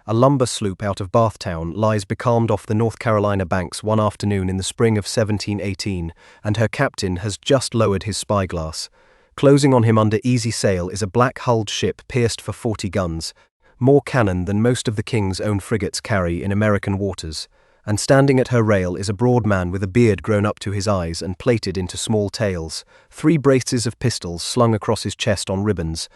a lumber sloop out of Bathtown, lies becalmed off the North Carolina banks one afternoon in the spring of 1718, and her captain has just lowered his spyglass. Closing on him under easy sail is a black-hulled ship pierced for 40 guns, more cannon than most of the King's own frigates carry in American waters, and standing at her rail is a broad man with a beard grown up to his eyes and plaited into small tails, 3 braces of pistols slung across his chest on ribbons,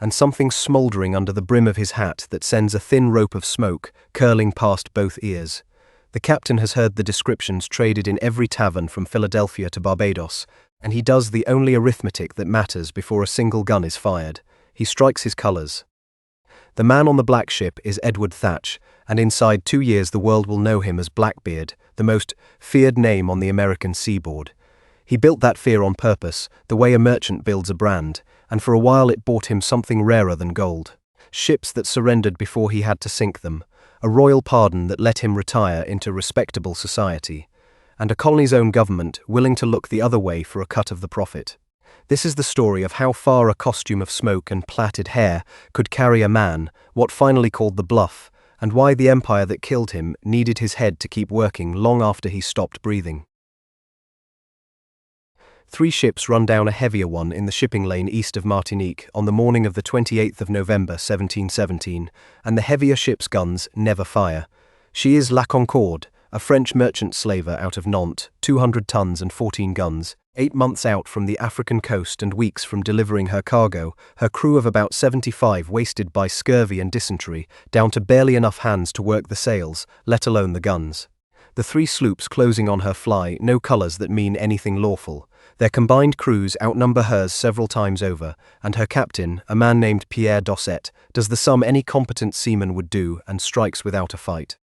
and something smouldering under the brim of his hat that sends a thin rope of smoke curling past both ears. The captain has heard the descriptions traded in every tavern from Philadelphia to Barbados, and he does the only arithmetic that matters before a single gun is fired. He strikes his colours. The man on the black ship is Edward Thatch, and inside 2 years the world will know him as Blackbeard, the most feared name on the American seaboard. He built that fear on purpose, the way a merchant builds a brand, and for a while it bought him something rarer than gold. Ships that surrendered before he had to sink them, a royal pardon that let him retire into respectable society, and a colony's own government willing to look the other way for a cut of the profit. This is the story of how far a costume of smoke and plaited hair could carry a man, what finally called the bluff, and why the empire that killed him needed his head to keep working long after he stopped breathing. 3 ships run down a heavier one in the shipping lane east of Martinique on the morning of the 28th of November 1717, and the heavier ship's guns never fire. She is La Concorde, a French merchant slaver out of Nantes, 200 tons and 14 guns, 8 months out from the African coast and weeks from delivering her cargo, her crew of about 75 wasted by scurvy and dysentery, down to barely enough hands to work the sails, let alone the guns. The 3 sloops closing on her fly no colours that mean anything lawful. Their combined crews outnumber hers several times over, and her captain, a man named Pierre Dosset, does the sum any competent seaman would do and strikes without a fight.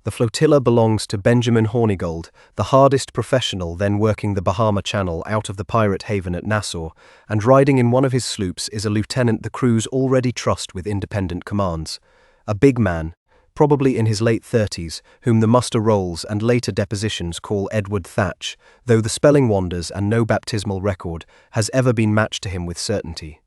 The flotilla belongs to Benjamin Hornigold, the hardest professional then working the Bahama Channel out of the pirate haven at Nassau, and riding in one of his sloops is a lieutenant the crews already trust with independent commands. A big man, probably in his late 30s, whom the muster rolls and later depositions call Edward Thatch, though the spelling wanders and no baptismal record has ever been matched to him with certainty.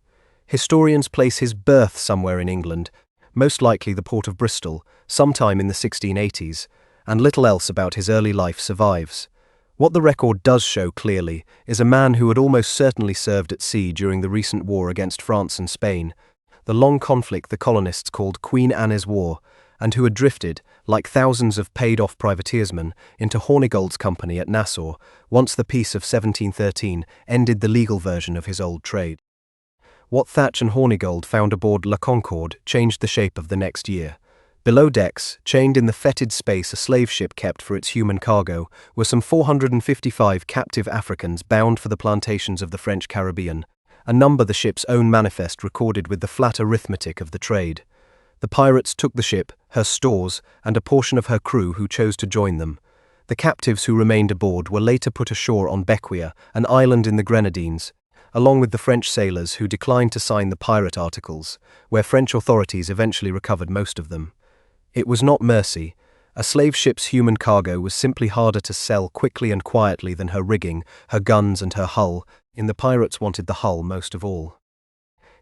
Historians place his birth somewhere in England, most likely the port of Bristol, sometime in the 1680s, and little else about his early life survives. What the record does show clearly is a man who had almost certainly served at sea during the recent war against France and Spain, the long conflict the colonists called Queen Anne's War, and who had drifted, like thousands of paid-off privateersmen, into Hornigold's company at Nassau, once the peace of 1713 ended the legal version of his old trade. What Thatch and Hornigold found aboard La Concorde changed the shape of the next year. Below decks, chained in the fetid space a slave ship kept for its human cargo, were some 455 captive Africans bound for the plantations of the French Caribbean, a number the ship's own manifest recorded with the flat arithmetic of the trade. The pirates took the ship, her stores, and a portion of her crew who chose to join them. The captives who remained aboard were later put ashore on Bequia, an island in the Grenadines, along with the French sailors who declined to sign the pirate articles, where French authorities eventually recovered most of them. It was not mercy. A slave ship's human cargo was simply harder to sell quickly and quietly than her rigging, her guns and her hull, and the pirates wanted the hull most of all.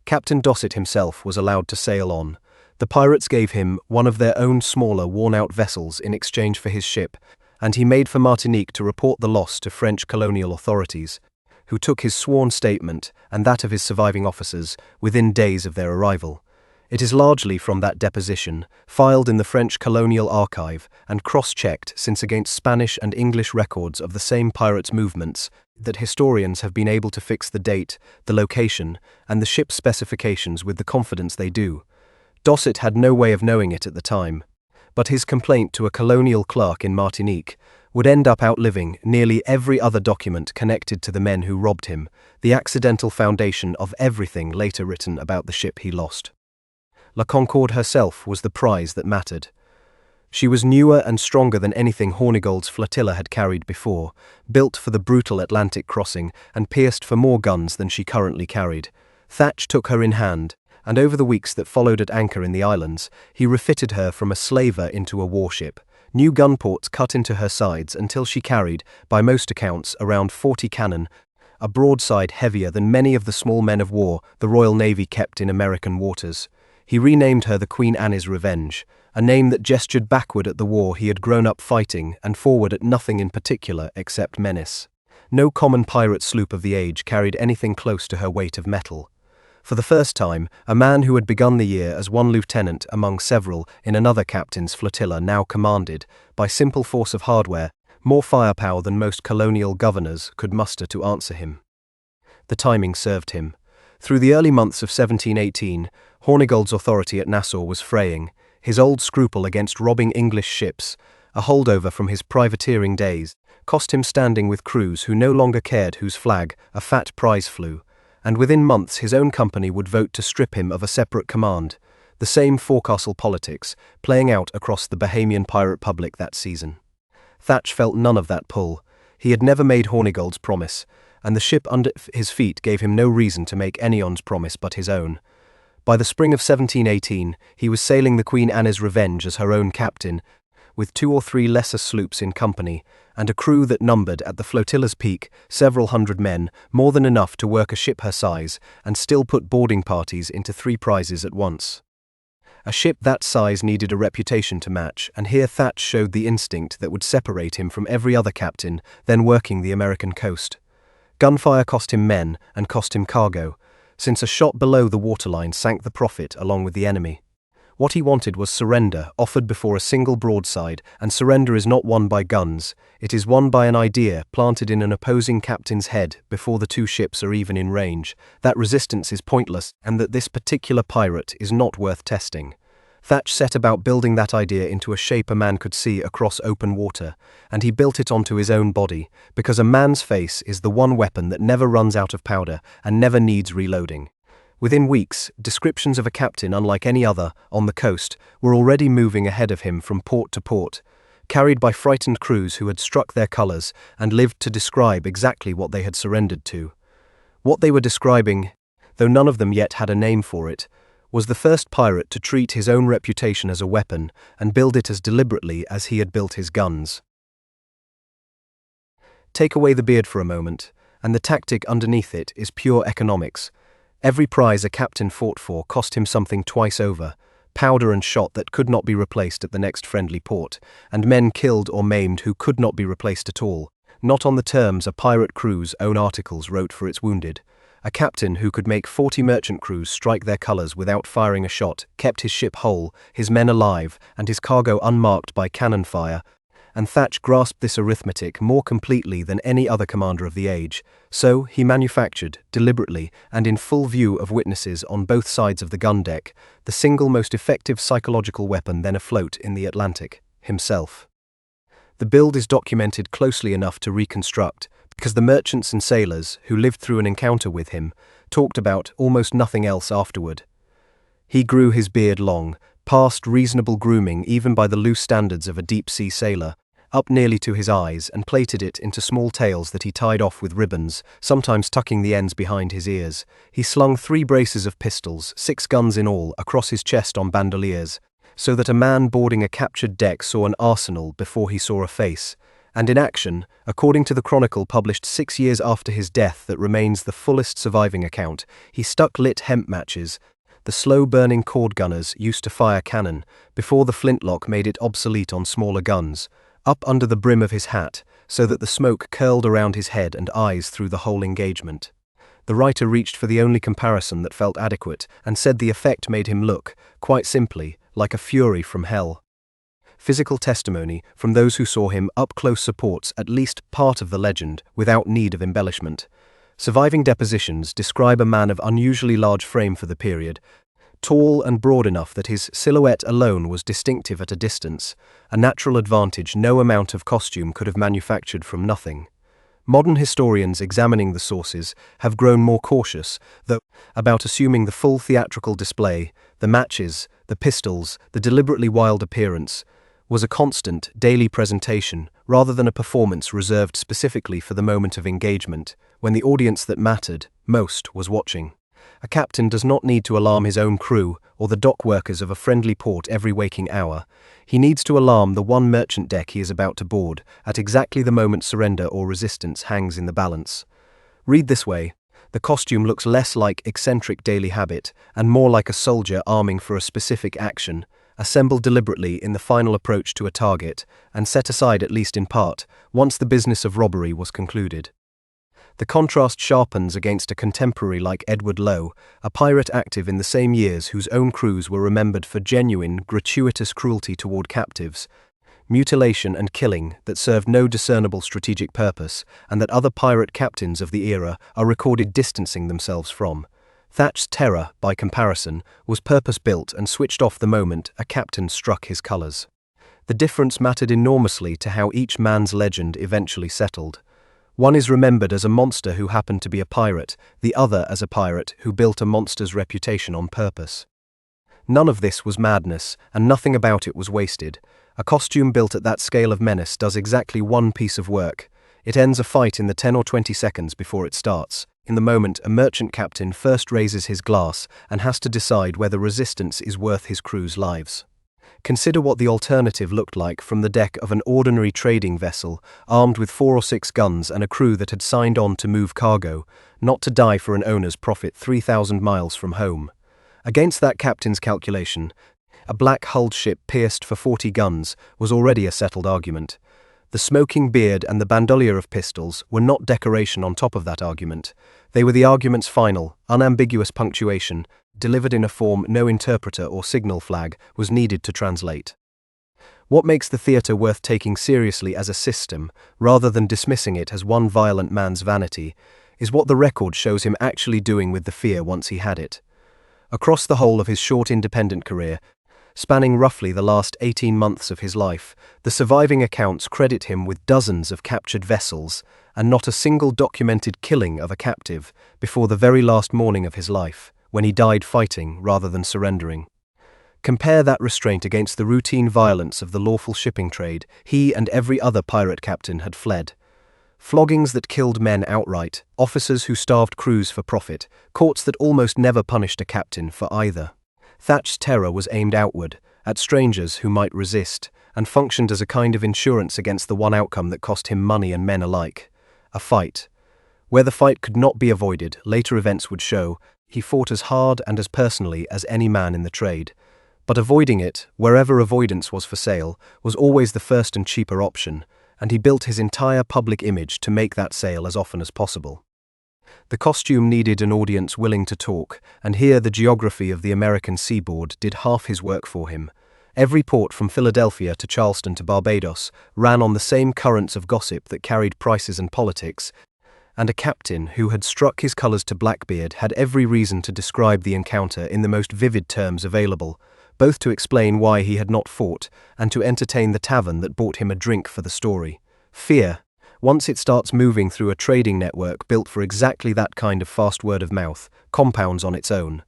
Captain Dosset himself was allowed to sail on. The pirates gave him one of their own smaller, worn-out vessels in exchange for his ship, and he made for Martinique to report the loss to French colonial authorities, who took his sworn statement and that of his surviving officers within days of their arrival. It is largely from that deposition, filed in the French colonial archive and cross-checked since against Spanish and English records of the same pirates' movements, that historians have been able to fix the date, the location, and the ship's specifications with the confidence they do. Dosset had no way of knowing it at the time, but his complaint to a colonial clerk in Martinique would end up outliving nearly every other document connected to the men who robbed him, the accidental foundation of everything later written about the ship he lost. La Concorde herself was the prize that mattered. She was newer and stronger than anything Hornigold's flotilla had carried before, built for the brutal Atlantic crossing and pierced for more guns than she currently carried. Thatch took her in hand, and over the weeks that followed at anchor in the islands, he refitted her from a slaver into a warship. New gun ports cut into her sides until she carried, by most accounts, around 40 cannon, a broadside heavier than many of the small men of war the Royal Navy kept in American waters. He renamed her the Queen Anne's Revenge, a name that gestured backward at the war he had grown up fighting and forward at nothing in particular except menace. No common pirate sloop of the age carried anything close to her weight of metal. For the first time, a man who had begun the year as one lieutenant among several in another captain's flotilla now commanded, by simple force of hardware, more firepower than most colonial governors could muster to answer him. The timing served him. Through the early months of 1718, Hornigold's authority at Nassau was fraying, his old scruple against robbing English ships, a holdover from his privateering days, cost him standing with crews who no longer cared whose flag a fat prize flew, and within months his own company would vote to strip him of a separate command, the same forecastle politics playing out across the Bahamian pirate public that season. Thatch felt none of that pull. He had never made Hornigold's promise, and the ship under his feet gave him no reason to make anyone's promise but his own. By the spring of 1718, he was sailing the Queen Anne's Revenge as her own captain, with 2 or 3 lesser sloops in company, and a crew that numbered at the flotilla's peak several hundred men, more than enough to work a ship her size, and still put boarding parties into 3 prizes at once. A ship that size needed a reputation to match, and here Thatch showed the instinct that would separate him from every other captain then working the American coast. Gunfire cost him men and cost him cargo, since a shot below the waterline sank the profit along with the enemy. What he wanted was surrender offered before a single broadside, and surrender is not won by guns, it is won by an idea planted in an opposing captain's head before the 2 ships are even in range, that resistance is pointless and that this particular pirate is not worth testing. Thatch set about building that idea into a shape a man could see across open water, and he built it onto his own body, because a man's face is the one weapon that never runs out of powder and never needs reloading. Within weeks, descriptions of a captain unlike any other on the coast were already moving ahead of him from port to port, carried by frightened crews who had struck their colours and lived to describe exactly what they had surrendered to. What they were describing, though none of them yet had a name for it, was the first pirate to treat his own reputation as a weapon and build it as deliberately as he had built his guns. Take away the beard for a moment, and the tactic underneath it is pure economics. Every prize a captain fought for cost him something twice over, powder and shot that could not be replaced at the next friendly port, and men killed or maimed who could not be replaced at all, not on the terms a pirate crew's own articles wrote for its wounded. A captain who could make 40 merchant crews strike their colours without firing a shot kept his ship whole, his men alive, and his cargo unmarked by cannon fire, and Thatch grasped this arithmetic more completely than any other commander of the age. So he manufactured, deliberately and in full view of witnesses on both sides of the gun deck, the single most effective psychological weapon then afloat in the Atlantic, himself. The build is documented closely enough to reconstruct, because the merchants and sailors who lived through an encounter with him talked about almost nothing else afterward. He grew his beard long, past reasonable grooming even by the loose standards of a deep-sea sailor, up nearly to his eyes, and plaited it into small tails that he tied off with ribbons, sometimes tucking the ends behind his ears. He slung 3 braces of pistols, 6 guns in all, across his chest on bandoliers, so that a man boarding a captured deck saw an arsenal before he saw a face. And in action, according to the Chronicle published 6 years after his death that remains the fullest surviving account, he stuck lit hemp matches, the slow-burning cord gunners used to fire cannon, before the flintlock made it obsolete on smaller guns, up under the brim of his hat, so that the smoke curled around his head and eyes through the whole engagement. The writer reached for the only comparison that felt adequate, and said the effect made him look, quite simply, like a fury from hell. Physical testimony from those who saw him up close supports at least part of the legend, without need of embellishment. Surviving depositions describe a man of unusually large frame for the period, tall and broad enough that his silhouette alone was distinctive at a distance, a natural advantage no amount of costume could have manufactured from nothing. Modern historians examining the sources have grown more cautious, though, about assuming the full theatrical display, the matches, the pistols, the deliberately wild appearance, was a constant, daily presentation, rather than a performance reserved specifically for the moment of engagement, when the audience that mattered most was watching. A captain does not need to alarm his own crew or the dock workers of a friendly port every waking hour. He needs to alarm the one merchant deck he is about to board, at exactly the moment surrender or resistance hangs in the balance. Read this way, The costume looks less like eccentric daily habit and more like a soldier arming for a specific action, assembled deliberately in the final approach to a target, and set aside at least in part, once the business of robbery was concluded. The contrast sharpens against a contemporary like Edward Lowe, a pirate active in the same years whose own crews were remembered for genuine, gratuitous cruelty toward captives, mutilation and killing that served no discernible strategic purpose, and that other pirate captains of the era are recorded distancing themselves from. Thatch's terror, by comparison, was purpose-built and switched off the moment a captain struck his colours. The difference mattered enormously to how each man's legend eventually settled. One is remembered as a monster who happened to be a pirate, the other as a pirate who built a monster's reputation on purpose. None of this was madness, and nothing about it was wasted. A costume built at that scale of menace does exactly one piece of work. It ends a fight in the 10 or 20 seconds before it starts. In the moment, a merchant captain first raises his glass and has to decide whether resistance is worth his crew's lives. Consider what the alternative looked like from the deck of an ordinary trading vessel, armed with 4 or 6 guns and a crew that had signed on to move cargo, not to die for an owner's profit 3,000 miles from home. Against that captain's calculation, a black-hulled ship pierced for 40 guns was already a settled argument. The smoking beard and the bandolier of pistols were not decoration on top of that argument. They were the argument's final, unambiguous punctuation, delivered in a form no interpreter or signal flag was needed to translate. What makes the theatre worth taking seriously as a system, rather than dismissing it as one violent man's vanity, is what the record shows him actually doing with the fear once he had it. Across the whole of his short independent career, spanning roughly the last 18 months of his life, the surviving accounts credit him with dozens of captured vessels and not a single documented killing of a captive before the very last morning of his life, when he died fighting rather than surrendering. Compare that restraint against the routine violence of the lawful shipping trade. He and every other pirate captain had fled. Floggings that killed men outright, officers who starved crews for profit, courts that almost never punished a captain for either. Thatch's terror was aimed outward, at strangers who might resist, and functioned as a kind of insurance against the one outcome that cost him money and men alike: a fight. Where the fight could not be avoided, later events would show, he fought as hard and as personally as any man in the trade. But avoiding it, wherever avoidance was for sale, was always the first and cheaper option, and he built his entire public image to make that sale as often as possible. The costume needed an audience willing to talk, and here the geography of the American seaboard did half his work for him. Every port from Philadelphia to Charleston to Barbados ran on the same currents of gossip that carried prices and politics, and a captain who had struck his colours to Blackbeard had every reason to describe the encounter in the most vivid terms available, both to explain why he had not fought and to entertain the tavern that bought him a drink for the story. Fear, once it starts moving through a trading network built for exactly that kind of fast word of mouth, compounds on its own.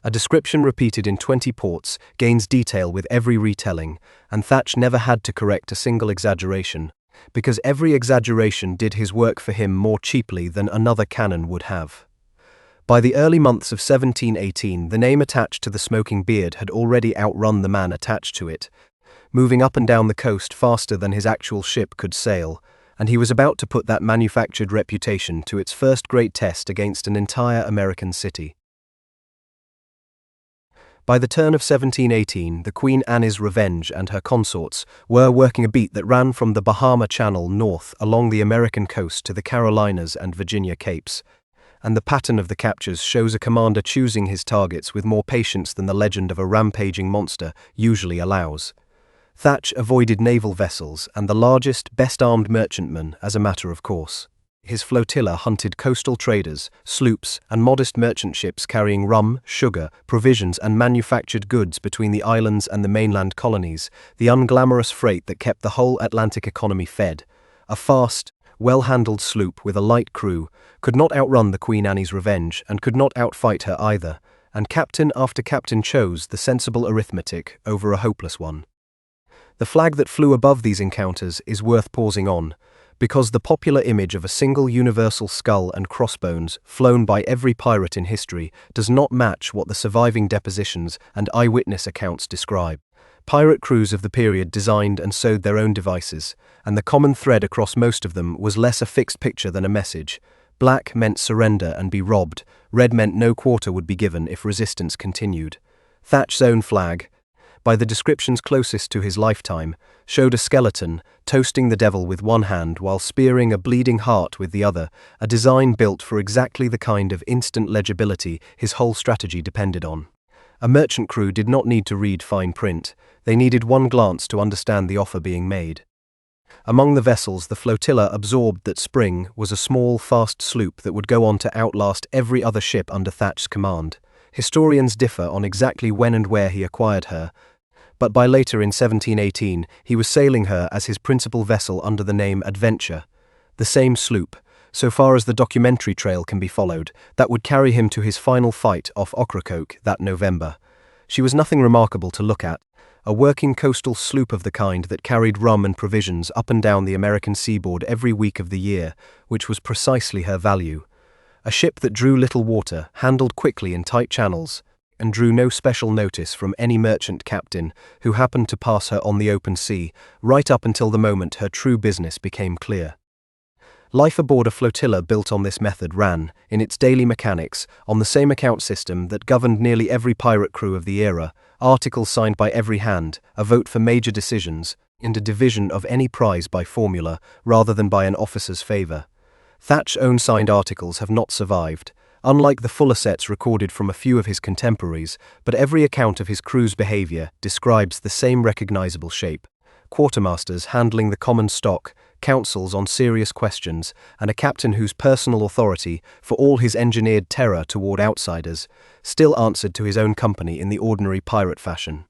A description repeated in 20 ports gains detail with every retelling, and Thatch never had to correct a single exaggeration, because every exaggeration did his work for him more cheaply than another canon would have. By the early months of 1718, the name attached to the smoking beard had already outrun the man attached to it, moving up and down the coast faster than his actual ship could sail, and he was about to put that manufactured reputation to its first great test against an entire American city. By the turn of 1718, the Queen Anne's Revenge and her consorts were working a beat that ran from the Bahama Channel north along the American coast to the Carolinas and Virginia Capes, and the pattern of the captures shows a commander choosing his targets with more patience than the legend of a rampaging monster usually allows. Thatch avoided naval vessels and the largest, best-armed merchantmen as a matter of course. His flotilla hunted coastal traders, sloops, and modest merchant ships carrying rum, sugar, provisions, and manufactured goods between the islands and the mainland colonies, the unglamorous freight that kept the whole Atlantic economy fed. A fast, well-handled sloop with a light crew could not outrun the Queen Anne's Revenge and could not outfight her either, and captain after captain chose the sensible arithmetic over a hopeless one. The flag that flew above these encounters is worth pausing on, because the popular image of a single universal skull and crossbones flown by every pirate in history does not match what the surviving depositions and eyewitness accounts describe. Pirate crews of the period designed and sewed their own devices, and the common thread across most of them was less a fixed picture than a message. Black meant surrender and be robbed, red meant no quarter would be given if resistance continued. Thatch's own flag, by the descriptions closest to his lifetime, showed a skeleton toasting the devil with one hand while spearing a bleeding heart with the other, a design built for exactly the kind of instant legibility his whole strategy depended on. A merchant crew did not need to read fine print, they needed one glance to understand the offer being made. Among the vessels the flotilla absorbed that Spring was a small, fast sloop that would go on to outlast every other ship under Thatch's command. Historians differ on exactly when and where he acquired her, but by later in 1718 he was sailing her as his principal vessel under the name Adventure, the same sloop, so far as the documentary trail can be followed, that would carry him to his final fight off Ocracoke that November. She was nothing remarkable to look at, a working coastal sloop of the kind that carried rum and provisions up and down the American seaboard every week of the year, which was precisely her value. A ship that drew little water, handled quickly in tight channels, and drew no special notice from any merchant captain who happened to pass her on the open sea, right up until the moment her true business became clear. Life aboard a flotilla built on this method ran, in its daily mechanics, on the same account system that governed nearly every pirate crew of the era, articles signed by every hand, a vote for major decisions, and a division of any prize by formula rather than by an officer's favour. Thatch's own signed articles have not survived, unlike the fuller sets recorded from a few of his contemporaries, but every account of his crew's behaviour describes the same recognisable shape: quartermasters handling the common stock, counsels on serious questions, and a captain whose personal authority, for all his engineered terror toward outsiders, still answered to his own company in the ordinary pirate fashion.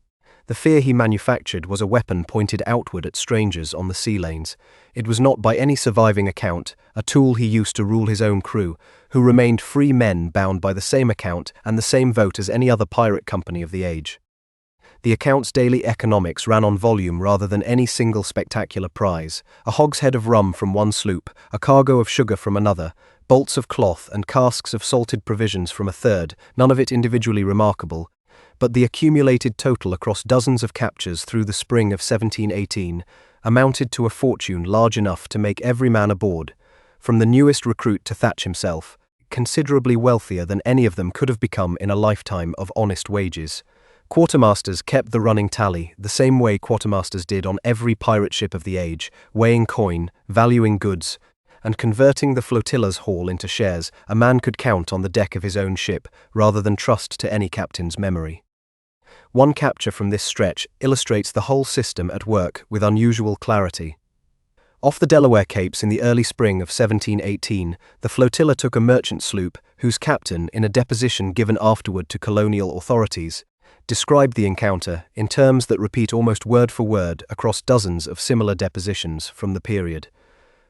The fear he manufactured was a weapon pointed outward at strangers on the sea lanes. It was not by any surviving account a tool he used to rule his own crew, who remained free men bound by the same account and the same vote as any other pirate company of the age. The account's daily economics ran on volume rather than any single spectacular prize: a hogshead of rum from one sloop, a cargo of sugar from another, bolts of cloth and casks of salted provisions from a third, none of it individually remarkable, but the accumulated total across dozens of captures through the spring of 1718 amounted to a fortune large enough to make every man aboard, from the newest recruit to Thatch himself, considerably wealthier than any of them could have become in a lifetime of honest wages. Quartermasters kept the running tally the same way quartermasters did on every pirate ship of the age, weighing coin, valuing goods, and converting the flotilla's haul into shares a man could count on the deck of his own ship rather than trust to any captain's memory. One capture from this stretch illustrates the whole system at work with unusual clarity. Off the Delaware Capes in the early spring of 1718, the flotilla took a merchant sloop whose captain, in a deposition given afterward to colonial authorities, described the encounter in terms that repeat almost word for word across dozens of similar depositions from the period.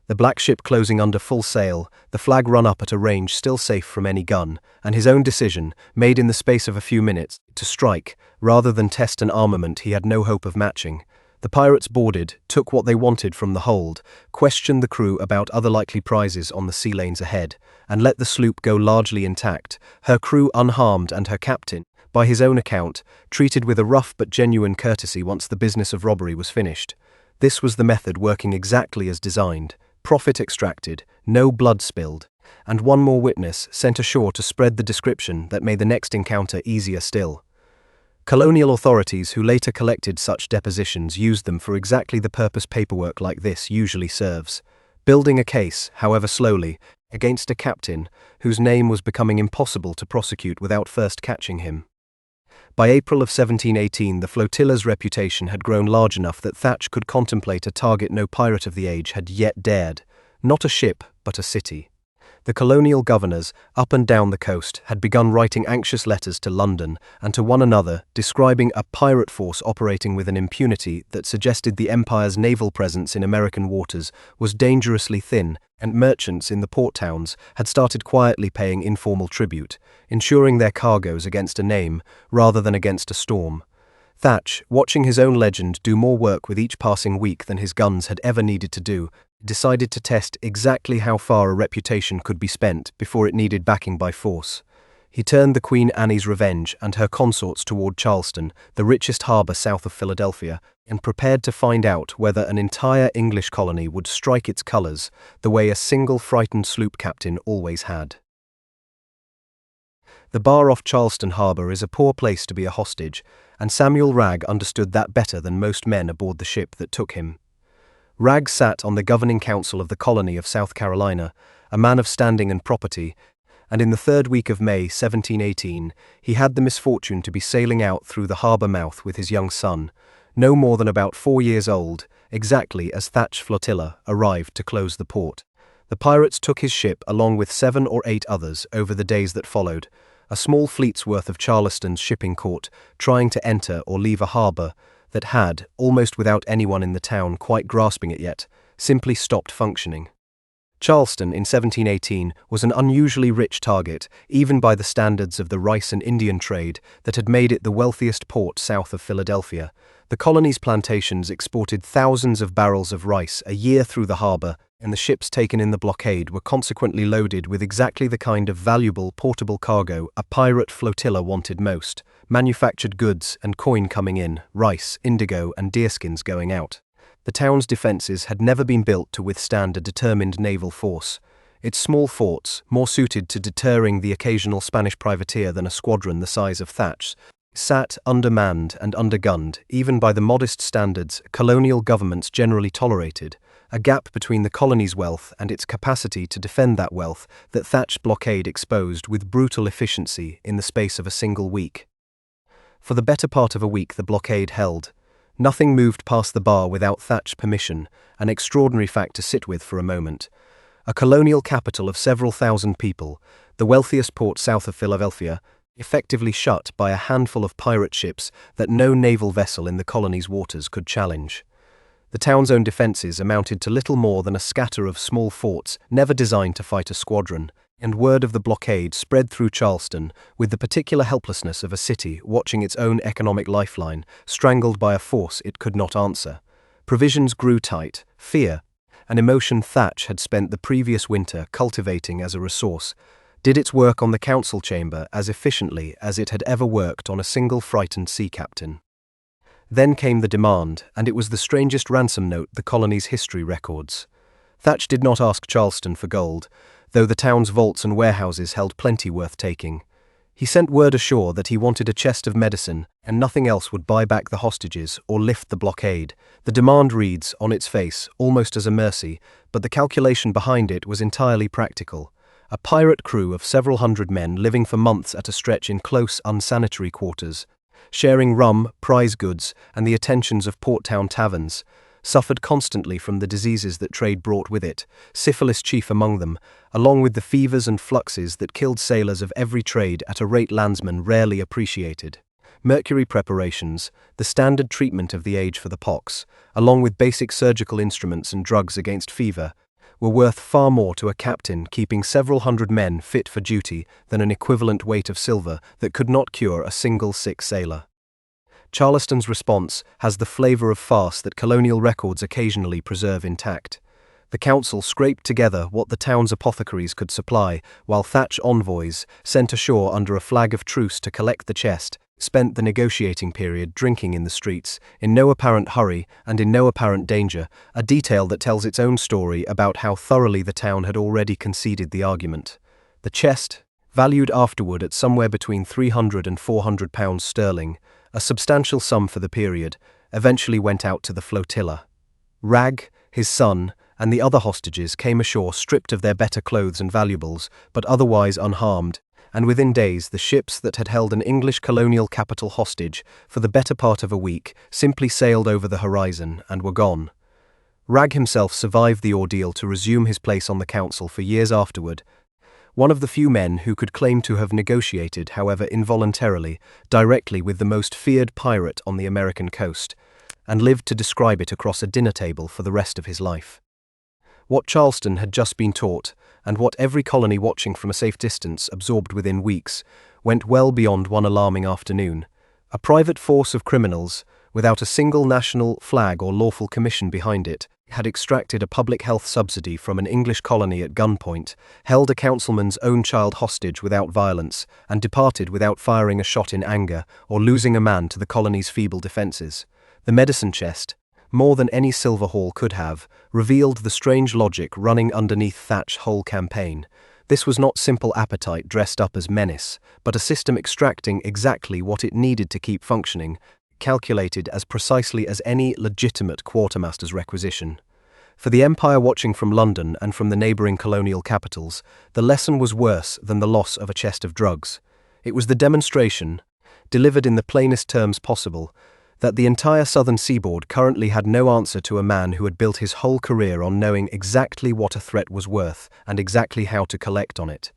The black ship closing under full sail, the flag run up at a range still safe from any gun, and his own decision, made in the space of a few minutes, to strike, rather than test an armament he had no hope of matching. The pirates boarded, took what they wanted from the hold, questioned the crew about other likely prizes on the sea lanes ahead, and let the sloop go largely intact, her crew unharmed and her captain, by his own account, treated with a rough but genuine courtesy once the business of robbery was finished. This was the method working exactly as designed: profit extracted, no blood spilled, and one more witness sent ashore to spread the description that made the next encounter easier still. Colonial authorities who later collected such depositions used them for exactly the purpose paperwork like this usually serves: building a case, however slowly, against a captain whose name was becoming impossible to prosecute without first catching him. By April of 1718, the flotilla's reputation had grown large enough that Thatch could contemplate a target no pirate of the age had yet dared: not a ship, but a city. The colonial governors, up and down the coast, had begun writing anxious letters to London and to one another, describing a pirate force operating with an impunity that suggested the Empire's naval presence in American waters was dangerously thin, and merchants in the port towns had started quietly paying informal tribute, insuring their cargoes against a name rather than against a storm. Thatch, watching his own legend do more work with each passing week than his guns had ever needed to do, decided to test exactly how far a reputation could be spent before it needed backing by force. He turned the Queen Anne's Revenge and her consorts toward Charleston, the richest harbor south of Philadelphia, and prepared to find out whether an entire English colony would strike its colors the way a single frightened sloop captain always had. The bar off Charleston harbor is a poor place to be a hostage, and Samuel Wragg understood that better than most men aboard the ship that took him. Wragg sat on the governing council of the colony of South Carolina, a man of standing and property, and in the third week of May 1718 he had the misfortune to be sailing out through the harbor mouth with his young son, no more than about 4 years old, exactly as Thatch's flotilla arrived to close the port. The pirates took his ship along with 7 or 8 others over the days that followed, a small fleet's worth of Charleston's shipping court, trying to enter or leave a harbor that had, almost without anyone in the town quite grasping it yet, simply stopped functioning. Charleston in 1718 was an unusually rich target, even by the standards of the rice and Indian trade that had made it the wealthiest port south of Philadelphia. The colony's plantations exported thousands of barrels of rice a year through the harbor, and the ships taken in the blockade were consequently loaded with exactly the kind of valuable portable cargo a pirate flotilla wanted most: manufactured goods and coin coming in, rice, indigo, and deerskins going out. The town's defenses had never been built to withstand a determined naval force. Its small forts, more suited to deterring the occasional Spanish privateer than a squadron the size of Thatch's, sat undermanned and undergunned, even by the modest standards colonial governments generally tolerated, a gap between the colony's wealth and its capacity to defend that wealth that Thatch's blockade exposed with brutal efficiency in the space of a single week. For the better part of a week the blockade held. Nothing moved past the bar without Thatch's permission, an extraordinary fact to sit with for a moment. A colonial capital of several thousand people, the wealthiest port south of Philadelphia, effectively shut by a handful of pirate ships that no naval vessel in the colony's waters could challenge. The town's own defenses amounted to little more than a scatter of small forts never designed to fight a squadron, and word of the blockade spread through Charleston with the particular helplessness of a city watching its own economic lifeline strangled by a force it could not answer. Provisions grew tight, fear, an emotion Thatch had spent the previous winter cultivating as a resource, did its work on the council chamber as efficiently as it had ever worked on a single frightened sea captain. Then came the demand, and it was the strangest ransom note the colony's history records. Thatch did not ask Charleston for gold, though the town's vaults and warehouses held plenty worth taking. He sent word ashore that he wanted a chest of medicine, and nothing else would buy back the hostages or lift the blockade. The demand reads, on its face, almost as a mercy, but the calculation behind it was entirely practical. A pirate crew of several hundred men living for months at a stretch in close, unsanitary quarters, sharing rum, prize goods, and the attentions of port town taverns, suffered constantly from the diseases that trade brought with it, syphilis chief among them, along with the fevers and fluxes that killed sailors of every trade at a rate landsmen rarely appreciated. Mercury preparations, the standard treatment of the age for the pox, along with basic surgical instruments and drugs against fever, were worth far more to a captain keeping several hundred men fit for duty than an equivalent weight of silver that could not cure a single sick sailor. Charleston's response has the flavor of farce that colonial records occasionally preserve intact. The council scraped together what the town's apothecaries could supply, while Thatch envoys, sent ashore under a flag of truce to collect the chest, spent the negotiating period drinking in the streets, in no apparent hurry and in no apparent danger, a detail that tells its own story about how thoroughly the town had already conceded the argument. The chest, valued afterward at somewhere between £300 and £400 sterling, a substantial sum for the period, eventually went out to the flotilla. Wragg, his son, and the other hostages came ashore stripped of their better clothes and valuables, but otherwise unharmed, and within days the ships that had held an English colonial capital hostage for the better part of a week simply sailed over the horizon and were gone. Wragg himself survived the ordeal to resume his place on the council for years afterward, one of the few men who could claim to have negotiated, however involuntarily, directly with the most feared pirate on the American coast, and lived to describe it across a dinner table for the rest of his life. What Charleston had just been taught, and what every colony watching from a safe distance absorbed within weeks, went well beyond one alarming afternoon. A private force of criminals, without a single national flag or lawful commission behind it, had extracted a public health subsidy from an English colony at gunpoint, held a councilman's own child hostage without violence, and departed without firing a shot in anger or losing a man to the colony's feeble defences. The medicine chest, more than any silver haul could have, revealed the strange logic running underneath Thatch's whole campaign. This was not simple appetite dressed up as menace, but a system extracting exactly what it needed to keep functioning, calculated as precisely as any legitimate quartermaster's requisition. For the empire watching from London and from the neighbouring colonial capitals, the lesson was worse than the loss of a chest of drugs. It was the demonstration, delivered in the plainest terms possible, that the entire southern seaboard currently had no answer to a man who had built his whole career on knowing exactly what a threat was worth and exactly how to collect on it.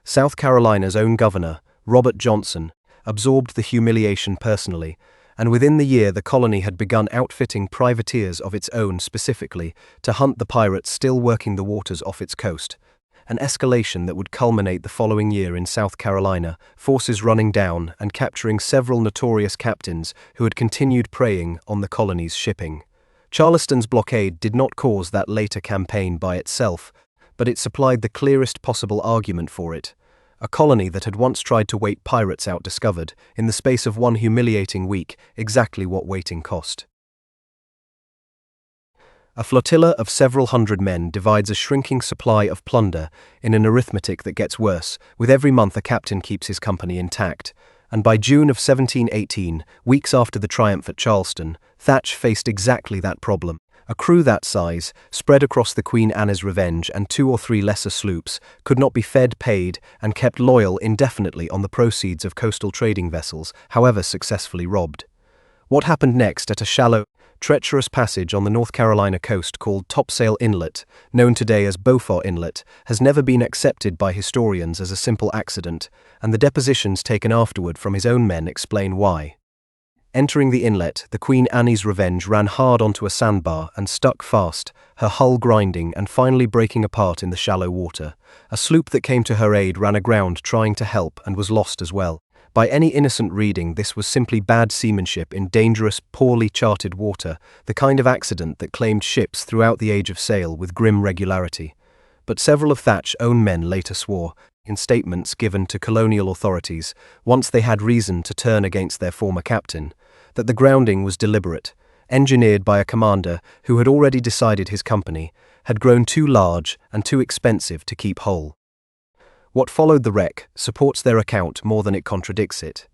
South Carolina's own governor, Robert Johnson, absorbed the humiliation personally, and within the year the colony had begun outfitting privateers of its own specifically to hunt the pirates still working the waters off its coast, an escalation that would culminate the following year in South Carolina, forces running down and capturing several notorious captains who had continued preying on the colony's shipping. Charleston's blockade did not cause that later campaign by itself, but it supplied the clearest possible argument for it. A colony that had once tried to wait pirates out discovered, in the space of one humiliating week, exactly what waiting cost. A flotilla of several hundred men divides a shrinking supply of plunder in an arithmetic that gets worse. With every month a captain keeps his company intact, and by June of 1718, weeks after the triumph at Charleston, Thatch faced exactly that problem. A crew that size, spread across the Queen Anne's Revenge and 2 or 3 lesser sloops, could not be fed, paid, and kept loyal indefinitely on the proceeds of coastal trading vessels, however successfully robbed. What happened next at a shallow, treacherous passage on the North Carolina coast called Topsail Inlet, known today as Beaufort Inlet, has never been accepted by historians as a simple accident, and the depositions taken afterward from his own men explain why. Entering the inlet, the Queen Anne's Revenge ran hard onto a sandbar and stuck fast, her hull grinding and finally breaking apart in the shallow water. A sloop that came to her aid ran aground trying to help and was lost as well. By any innocent reading, this was simply bad seamanship in dangerous, poorly charted water, the kind of accident that claimed ships throughout the age of sail with grim regularity. But several of Thatch's own men later swore, in statements given to colonial authorities, once they had reason to turn against their former captain, that the grounding was deliberate, engineered by a commander who had already decided his company had grown too large and too expensive to keep whole. What followed the wreck supports their account more than it contradicts it.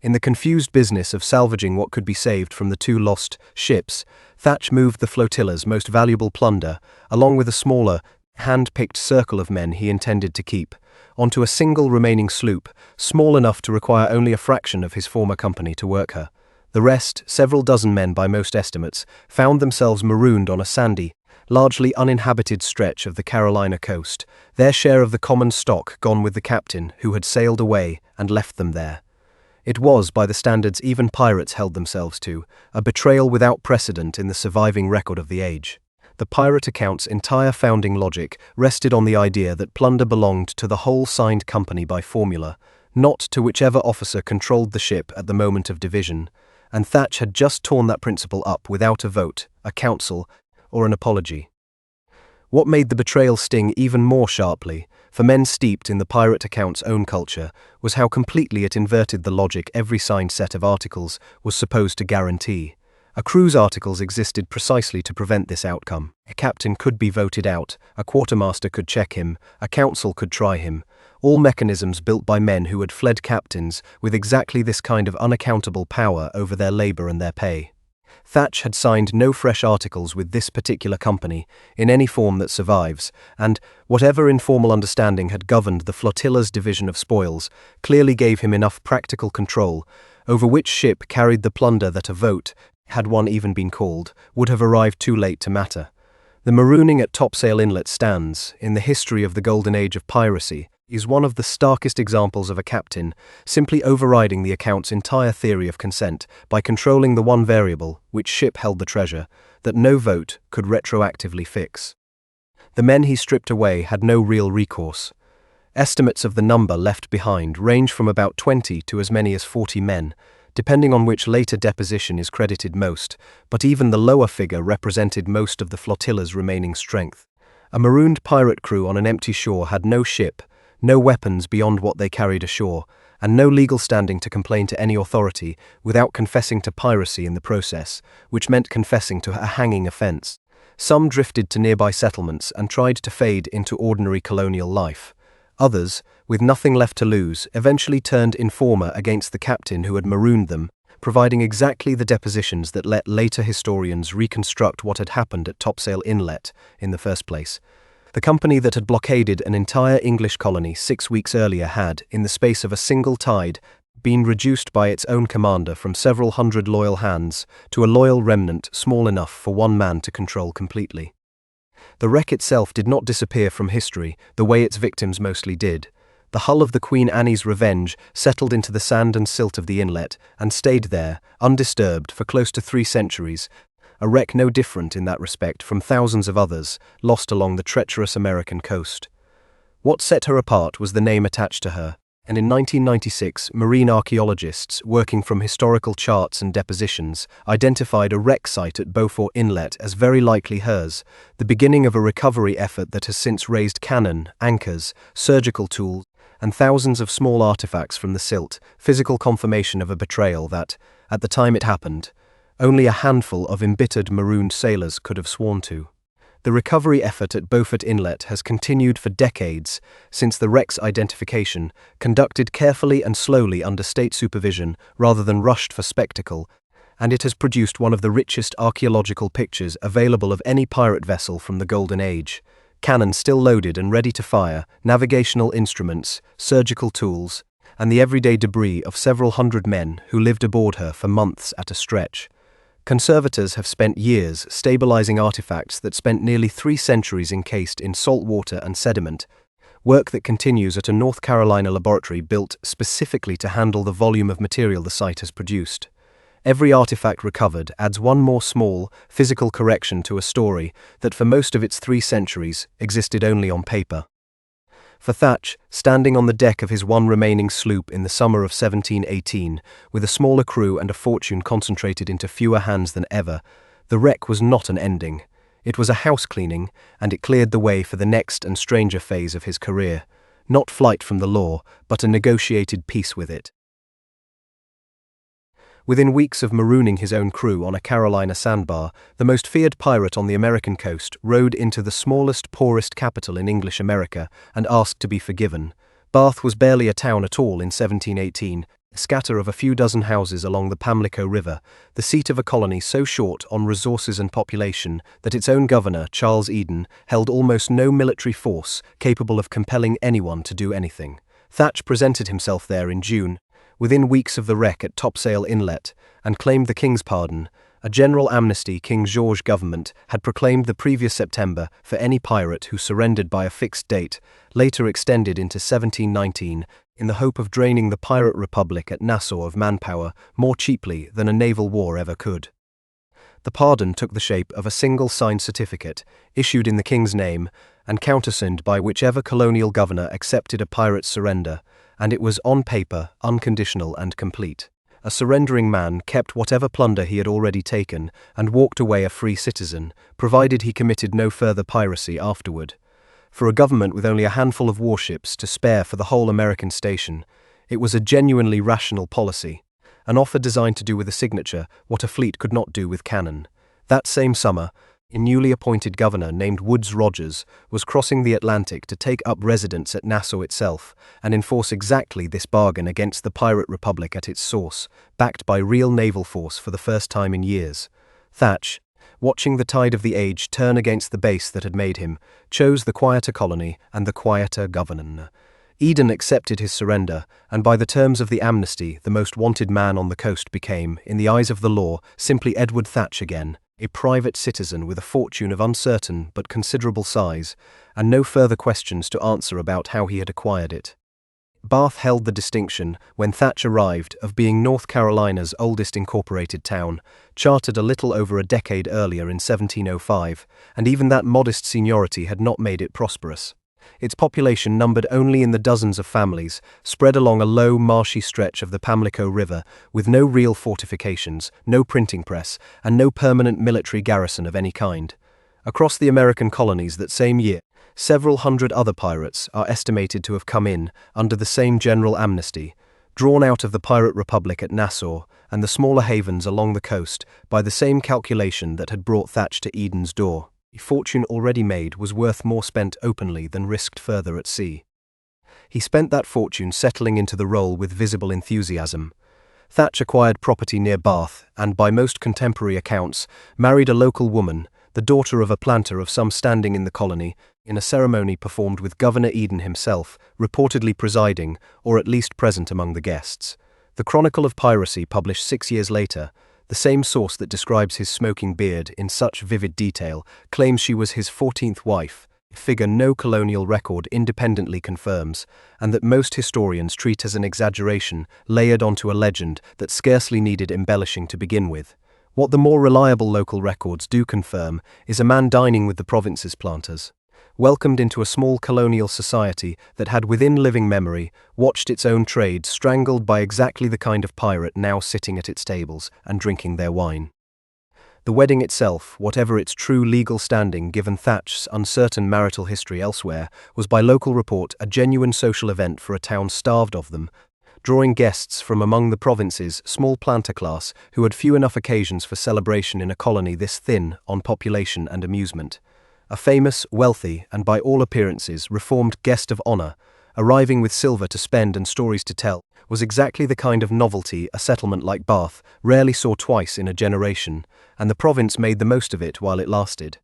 In the confused business of salvaging what could be saved from the 2 lost ships, Thatch moved the flotilla's most valuable plunder, along with a smaller, hand-picked circle of men he intended to keep, onto a single remaining sloop, small enough to require only a fraction of his former company to work her. The rest, several dozen men by most estimates, found themselves marooned on a sandy, largely uninhabited stretch of the Carolina coast, their share of the common stock gone with the captain who had sailed away and left them there. It was, by the standards even pirates held themselves to, a betrayal without precedent in the surviving record of the age. The pirate account's entire founding logic rested on the idea that plunder belonged to the whole signed company by formula, not to whichever officer controlled the ship at the moment of division, and Thatch had just torn that principle up without a vote, a council, or an apology. What made the betrayal sting even more sharply, for men steeped in the pirate account's own culture, was how completely it inverted the logic every signed set of articles was supposed to guarantee. A crew's articles existed precisely to prevent this outcome. A captain could be voted out, a quartermaster could check him, a council could try him, all mechanisms built by men who had fled captains with exactly this kind of unaccountable power over their labour and their pay. Thatch had signed no fresh articles with this particular company, in any form that survives, and, whatever informal understanding had governed the flotilla's division of spoils, clearly gave him enough practical control over which ship carried the plunder that a vote, had one even been called, would have arrived too late to matter. The marooning at Topsail Inlet stands, in the history of the golden age of piracy, is one of the starkest examples of a captain simply overriding the account's entire theory of consent by controlling the one variable, which ship held the treasure, that no vote could retroactively fix. The men he stripped away had no real recourse. Estimates of the number left behind range from about 20 to as many as 40 men, depending on which later deposition is credited most, but even the lower figure represented most of the flotilla's remaining strength. A marooned pirate crew on an empty shore had no ship, no weapons beyond what they carried ashore, and no legal standing to complain to any authority without confessing to piracy in the process, which meant confessing to a hanging offense. Some drifted to nearby settlements and tried to fade into ordinary colonial life. Others, with nothing left to lose, eventually turned informer against the captain who had marooned them, providing exactly the depositions that let later historians reconstruct what had happened at Topsail Inlet in the first place. The company that had blockaded an entire English colony 6 weeks earlier had, in the space of a single tide, been reduced by its own commander from several hundred loyal hands to a loyal remnant small enough for one man to control completely. The wreck itself did not disappear from history the way its victims mostly did. The hull of the Queen Annie's Revenge settled into the sand and silt of the inlet and stayed there, undisturbed, for close to 3 centuries, a wreck no different in that respect from thousands of others lost along the treacherous American coast. What set her apart was the name attached to her, and in 1996 marine archaeologists working from historical charts and depositions identified a wreck site at Beaufort Inlet as very likely hers, the beginning of a recovery effort that has since raised cannon, anchors, surgical tools, and thousands of small artifacts from the silt, physical confirmation of a betrayal that, at the time it happened, only a handful of embittered marooned sailors could have sworn to. The recovery effort at Beaufort Inlet has continued for decades, since the wreck's identification, conducted carefully and slowly under state supervision rather than rushed for spectacle, and it has produced one of the richest archaeological pictures available of any pirate vessel from the Golden Age. Cannon still loaded and ready to fire, navigational instruments, surgical tools, and the everyday debris of several hundred men who lived aboard her for months at a stretch. Conservators have spent years stabilizing artifacts that spent nearly 3 centuries encased in salt water and sediment, work that continues at a North Carolina laboratory built specifically to handle the volume of material the site has produced. Every artifact recovered adds one more small, physical correction to a story that for most of its 3 centuries existed only on paper. For Thatch, standing on the deck of his one remaining sloop in the summer of 1718, with a smaller crew and a fortune concentrated into fewer hands than ever, the wreck was not an ending. It was a house cleaning, and it cleared the way for the next and stranger phase of his career. Not flight from the law, but a negotiated peace with it. Within weeks of marooning his own crew on a Carolina sandbar, the most feared pirate on the American coast rode into the smallest, poorest capital in English America and asked to be forgiven. Bath was barely a town at all in 1718, a scatter of a few dozen houses along the Pamlico River, the seat of a colony so short on resources and population that its own governor, Charles Eden, held almost no military force capable of compelling anyone to do anything. Thatch presented himself there in June, within weeks of the wreck at Topsail Inlet, and claimed the king's pardon. A general amnesty King George government had proclaimed the previous September for any pirate who surrendered by a fixed date, later extended into 1719, in the hope of draining the pirate republic at Nassau of manpower more cheaply than a naval war ever could. The pardon took the shape of a single signed certificate, issued in the king's name, and countersigned by whichever colonial governor accepted a pirate's surrender, and it was on paper, unconditional and complete. A surrendering man kept whatever plunder he had already taken and walked away a free citizen, provided he committed no further piracy afterward. For a government with only a handful of warships to spare for the whole American station, it was a genuinely rational policy, an offer designed to do with a signature what a fleet could not do with cannon. That same summer, a newly appointed governor named Woodes Rogers was crossing the Atlantic to take up residence at Nassau itself and enforce exactly this bargain against the pirate republic at its source, backed by real naval force for the first time in years. Thatch, watching the tide of the age turn against the base that had made him, chose the quieter colony and the quieter governor. Eden accepted his surrender, and by the terms of the amnesty, the most wanted man on the coast became, in the eyes of the law, simply Edward Thatch again, a private citizen with a fortune of uncertain but considerable size, and no further questions to answer about how he had acquired it. Bath held the distinction, when Thatch arrived, of being North Carolina's oldest incorporated town, chartered a little over a decade earlier in 1705, and even that modest seniority had not made it prosperous. Its population numbered only in the dozens of families, spread along a low, marshy stretch of the Pamlico River, with no real fortifications, no printing press, and no permanent military garrison of any kind. Across the American colonies that same year, several hundred other pirates are estimated to have come in under the same general amnesty, drawn out of the pirate republic at Nassau and the smaller havens along the coast by the same calculation that had brought Thatch to Eden's door. Fortune already made was worth more spent openly than risked further at sea. He spent that fortune settling into the role with visible enthusiasm. Thatch acquired property near Bath and, by most contemporary accounts, married a local woman, the daughter of a planter of some standing in the colony, in a ceremony performed with Governor Eden himself, reportedly presiding, or at least present among the guests. The Chronicle of Piracy, published 6 years later, the same source that describes his smoking beard in such vivid detail, claims she was his 14th wife, a figure no colonial record independently confirms, and that most historians treat as an exaggeration layered onto a legend that scarcely needed embellishing to begin with. What the more reliable local records do confirm is a man dining with the province's planters, welcomed into a small colonial society that had within living memory watched its own trade strangled by exactly the kind of pirate now sitting at its tables and drinking their wine. The wedding itself, whatever its true legal standing given Thatch's uncertain marital history elsewhere, was by local report a genuine social event for a town starved of them, drawing guests from among the province's small planter class who had few enough occasions for celebration in a colony this thin on population and amusement. A famous, wealthy, and by all appearances reformed guest of honor, arriving with silver to spend and stories to tell, was exactly the kind of novelty a settlement like Bath rarely saw twice in a generation, and the province made the most of it while it lasted.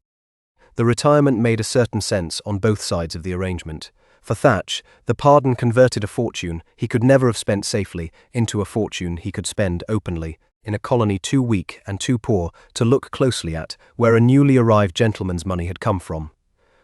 The retirement made a certain sense on both sides of the arrangement. For Thatch, the pardon converted a fortune he could never have spent safely into a fortune he could spend openly, in a colony too weak and too poor to look closely at where a newly arrived gentleman's money had come from.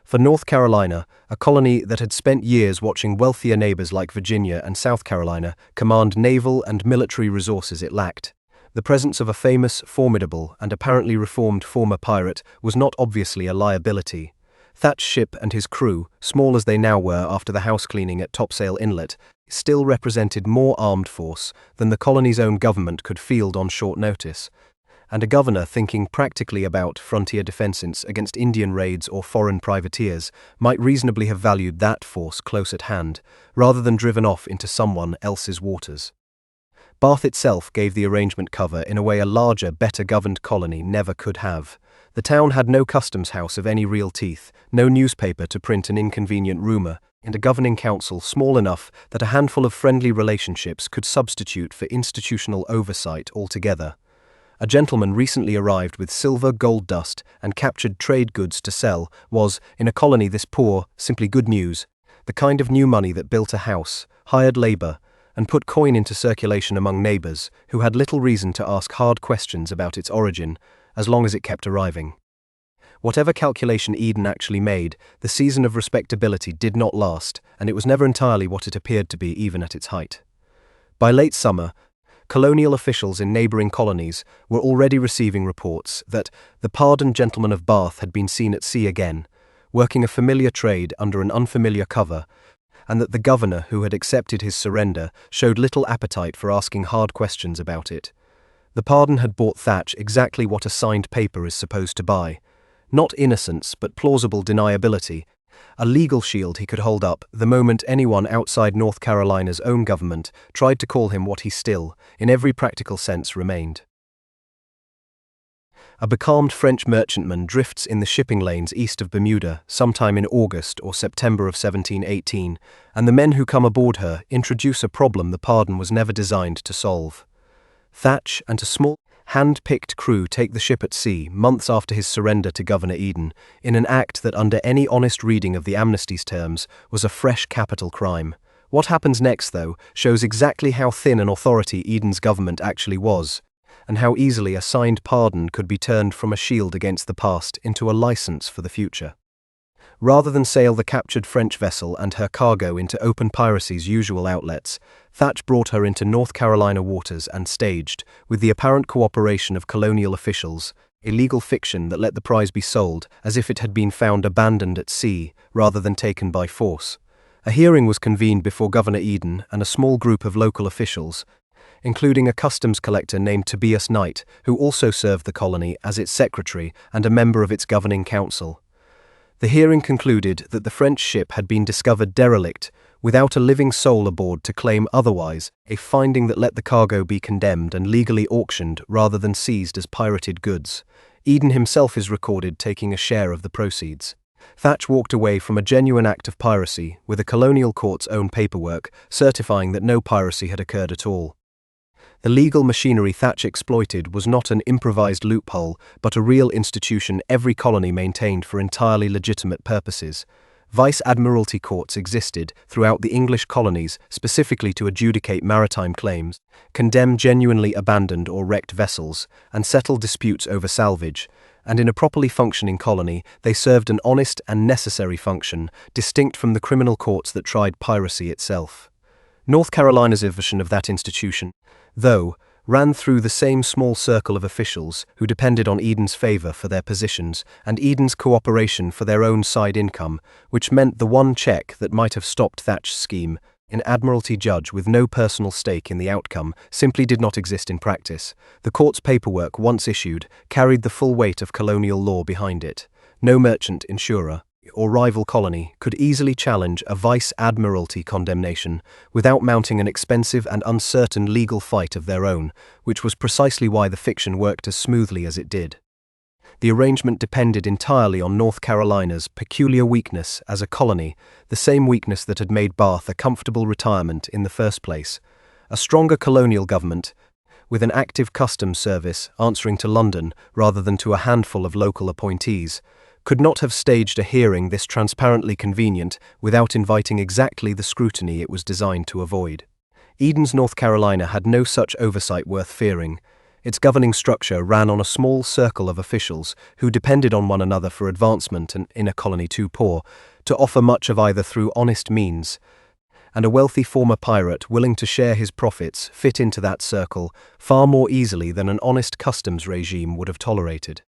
For North Carolina, a colony that had spent years watching wealthier neighbors like Virginia and South Carolina command naval and military resources it lacked, the presence of a famous, formidable, and apparently reformed former pirate was not obviously a liability. Thatch's ship and his crew, small as they now were after the house-cleaning at Topsail Inlet, still represented more armed force than the colony's own government could field on short notice, and a governor thinking practically about frontier defenses against Indian raids or foreign privateers might reasonably have valued that force close at hand, rather than driven off into someone else's waters. Bath itself gave the arrangement cover in a way a larger, better-governed colony never could have. The town had no customs house of any real teeth, no newspaper to print an inconvenient rumor, and a governing council small enough that a handful of friendly relationships could substitute for institutional oversight altogether. A gentleman recently arrived with silver, gold dust, and captured trade goods to sell was, in a colony this poor, simply good news, the kind of new money that built a house, hired labor, and put coin into circulation among neighbors who had little reason to ask hard questions about its origin, as long as it kept arriving. Whatever calculation Eden actually made, the season of respectability did not last, and it was never entirely what it appeared to be even at its height. By late summer, colonial officials in neighboring colonies were already receiving reports that the pardoned gentleman of Bath had been seen at sea again, working a familiar trade under an unfamiliar cover, and that the governor who had accepted his surrender showed little appetite for asking hard questions about it. The pardon had bought Thatch exactly what a signed paper is supposed to buy. Not innocence, but plausible deniability, a legal shield he could hold up the moment anyone outside North Carolina's own government tried to call him what he still, in every practical sense, remained. A becalmed French merchantman drifts in the shipping lanes east of Bermuda sometime in August or September of 1718, and the men who come aboard her introduce a problem the pardon was never designed to solve. Thatch and a small, hand-picked crew take the ship at sea months after his surrender to Governor Eden, in an act that under any honest reading of the amnesty's terms was a fresh capital crime. What happens next, though, shows exactly how thin an authority Eden's government actually was, and how easily a signed pardon could be turned from a shield against the past into a license for the future. Rather than sail the captured French vessel and her cargo into open piracy's usual outlets, Thatch brought her into North Carolina waters and staged, with the apparent cooperation of colonial officials, a legal fiction that let the prize be sold as if it had been found abandoned at sea rather than taken by force. A hearing was convened before Governor Eden and a small group of local officials, including a customs collector named Tobias Knight, who also served the colony as its secretary and a member of its governing council. The hearing concluded that the French ship had been discovered derelict, without a living soul aboard to claim otherwise, a finding that let the cargo be condemned and legally auctioned rather than seized as pirated goods. Eden himself is recorded taking a share of the proceeds. Thatch walked away from a genuine act of piracy, with a colonial court's own paperwork certifying that no piracy had occurred at all. The legal machinery Thatch exploited was not an improvised loophole, but a real institution every colony maintained for entirely legitimate purposes. Vice-admiralty courts existed throughout the English colonies specifically to adjudicate maritime claims, condemn genuinely abandoned or wrecked vessels, and settle disputes over salvage, and in a properly functioning colony they served an honest and necessary function, distinct from the criminal courts that tried piracy itself. North Carolina's version of that institution, though, ran through the same small circle of officials who depended on Eden's favor for their positions and Eden's cooperation for their own side income, which meant the one check that might have stopped Thatch's scheme, an admiralty judge with no personal stake in the outcome, simply did not exist in practice. The court's paperwork, once issued, carried the full weight of colonial law behind it. No merchant, insurer, or rival colony could easily challenge a vice-admiralty condemnation without mounting an expensive and uncertain legal fight of their own, which was precisely why the fiction worked as smoothly as it did. The arrangement depended entirely on North Carolina's peculiar weakness as a colony, the same weakness that had made Bath a comfortable retirement in the first place. A stronger colonial government, with an active customs service answering to London rather than to a handful of local appointees, could not have staged a hearing this transparently convenient without inviting exactly the scrutiny it was designed to avoid. Eden's North Carolina had no such oversight worth fearing. Its governing structure ran on a small circle of officials who depended on one another for advancement and, in a colony too poor, to offer much of either through honest means, and a wealthy former pirate willing to share his profits fit into that circle far more easily than an honest customs regime would have tolerated.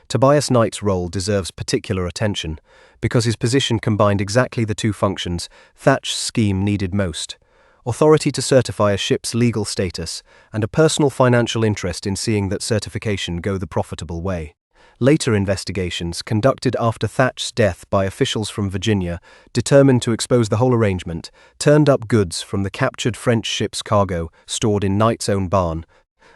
Tobias Knight's role deserves particular attention, because his position combined exactly the two functions Thatch's scheme needed most: authority to certify a ship's legal status, and a personal financial interest in seeing that certification go the profitable way. Later investigations, conducted after Thatch's death by officials from Virginia, determined to expose the whole arrangement, turned up goods from the captured French ship's cargo stored in Knight's own barn,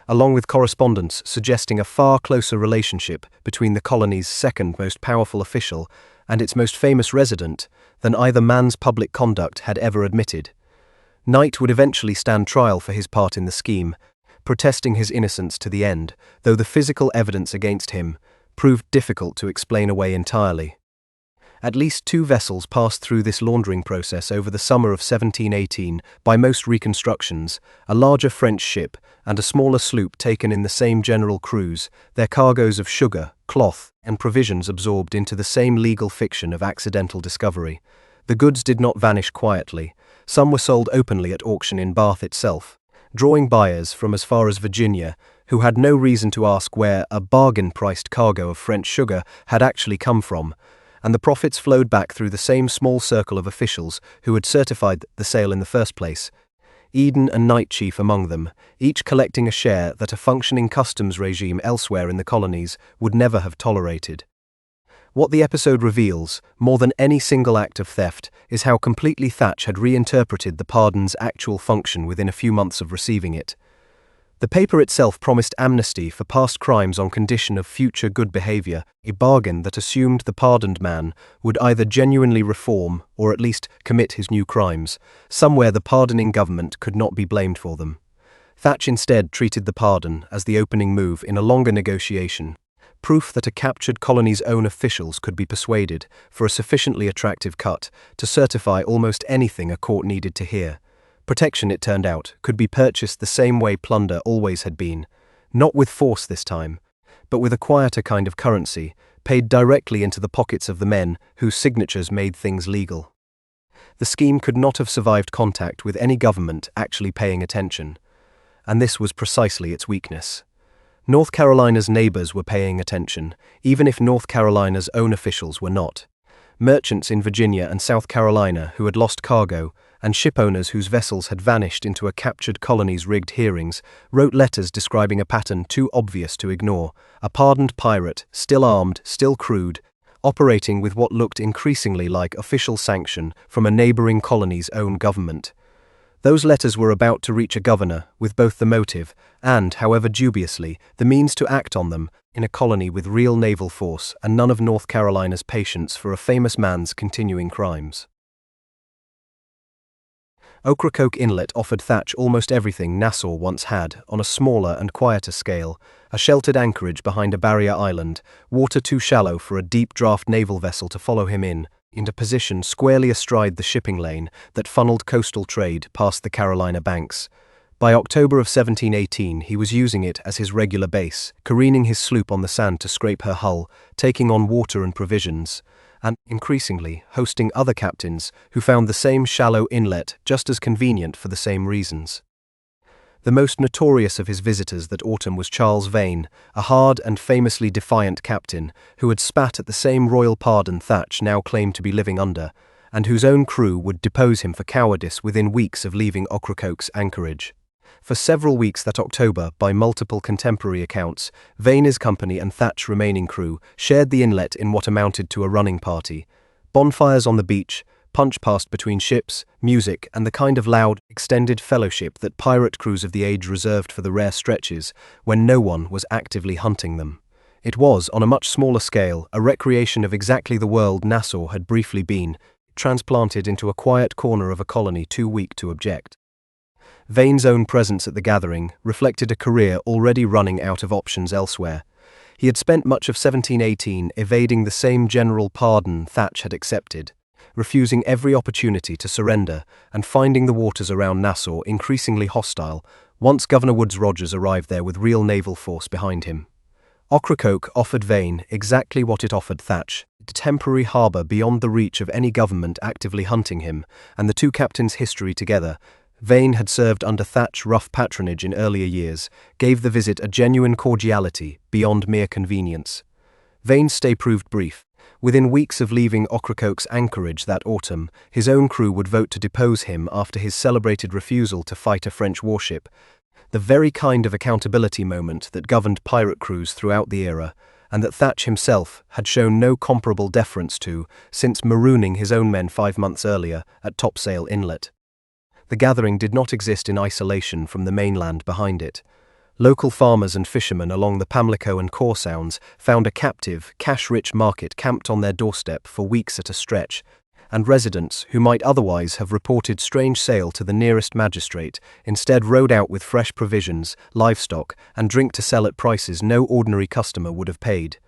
along with correspondence suggesting a far closer relationship between the colony's second most powerful official and its most famous resident than either man's public conduct had ever admitted. Knight would eventually stand trial for his part in the scheme, protesting his innocence to the end, though the physical evidence against him proved difficult to explain away entirely. At least two vessels passed through this laundering process over the summer of 1718 by most reconstructions, a larger French ship and a smaller sloop taken in the same general cruise, their cargoes of sugar, cloth, and provisions absorbed into the same legal fiction of accidental discovery. The goods did not vanish quietly. Some were sold openly at auction in Bath itself, drawing buyers from as far as Virginia, who had no reason to ask where a bargain-priced cargo of French sugar had actually come from, and the profits flowed back through the same small circle of officials who had certified the sale in the first place, Eden and Knight chief among them, each collecting a share that a functioning customs regime elsewhere in the colonies would never have tolerated. What the episode reveals, more than any single act of theft, is how completely Thatch had reinterpreted the pardon's actual function within a few months of receiving it. The paper itself promised amnesty for past crimes on condition of future good behavior, a bargain that assumed the pardoned man would either genuinely reform or at least commit his new crimes, somewhere the pardoning government could not be blamed for them. Thatch instead treated the pardon as the opening move in a longer negotiation, proof that a captured colony's own officials could be persuaded, for a sufficiently attractive cut, to certify almost anything a court needed to hear. Protection, it turned out, could be purchased the same way plunder always had been, not with force this time, but with a quieter kind of currency, paid directly into the pockets of the men whose signatures made things legal. The scheme could not have survived contact with any government actually paying attention, and this was precisely its weakness. North Carolina's neighbors were paying attention, even if North Carolina's own officials were not. Merchants in Virginia and South Carolina who had lost cargo, and shipowners whose vessels had vanished into a captured colony's rigged hearings, wrote letters describing a pattern too obvious to ignore: a pardoned pirate, still armed, still crewed, operating with what looked increasingly like official sanction from a neighboring colony's own government. Those letters were about to reach a governor with both the motive and, however dubiously, the means to act on them in a colony with real naval force and none of North Carolina's patience for a famous man's continuing crimes. Ocracoke Inlet offered Thatch almost everything Nassau once had on a smaller and quieter scale: a sheltered anchorage behind a barrier island, water too shallow for a deep-draft naval vessel to follow him into position squarely astride the shipping lane that funneled coastal trade past the Carolina banks. By October of 1718 he was using it as his regular base, careening his sloop on the sand to scrape her hull, taking on water and provisions, and, increasingly, hosting other captains who found the same shallow inlet just as convenient for the same reasons. The most notorious of his visitors that autumn was Charles Vane, a hard and famously defiant captain who had spat at the same royal pardon Thatch now claimed to be living under, and whose own crew would depose him for cowardice within weeks of leaving Ocracoke's anchorage. For several weeks that October, by multiple contemporary accounts, Vane's company and Thatch's remaining crew shared the inlet in what amounted to a running party. Bonfires on the beach, punch passed between ships, music, and the kind of loud, extended fellowship that pirate crews of the age reserved for the rare stretches when no one was actively hunting them. It was, on a much smaller scale, a recreation of exactly the world Nassau had briefly been, transplanted into a quiet corner of a colony too weak to object. Vane's own presence at the gathering reflected a career already running out of options elsewhere. He had spent much of 1718 evading the same general pardon Thatch had accepted, refusing every opportunity to surrender and finding the waters around Nassau increasingly hostile once Governor Woodes Rogers arrived there with real naval force behind him. Ocracoke offered Vane exactly what it offered Thatch: a temporary harbour beyond the reach of any government actively hunting him, and the two captains' history together. Vane had served under Thatch's rough patronage in earlier years, gave the visit a genuine cordiality beyond mere convenience. Vane's stay proved brief. Within weeks of leaving Ocracoke's anchorage that autumn, his own crew would vote to depose him after his celebrated refusal to fight a French warship, the very kind of accountability moment that governed pirate crews throughout the era, and that Thatch himself had shown no comparable deference to since marooning his own men 5 months earlier at Topsail Inlet. The gathering did not exist in isolation from the mainland behind it. Local farmers and fishermen along the Pamlico and Core Sounds found a captive, cash-rich market camped on their doorstep for weeks at a stretch, and residents who might otherwise have reported strange sail to the nearest magistrate instead rode out with fresh provisions, livestock, and drink to sell at prices no ordinary customer would have paid.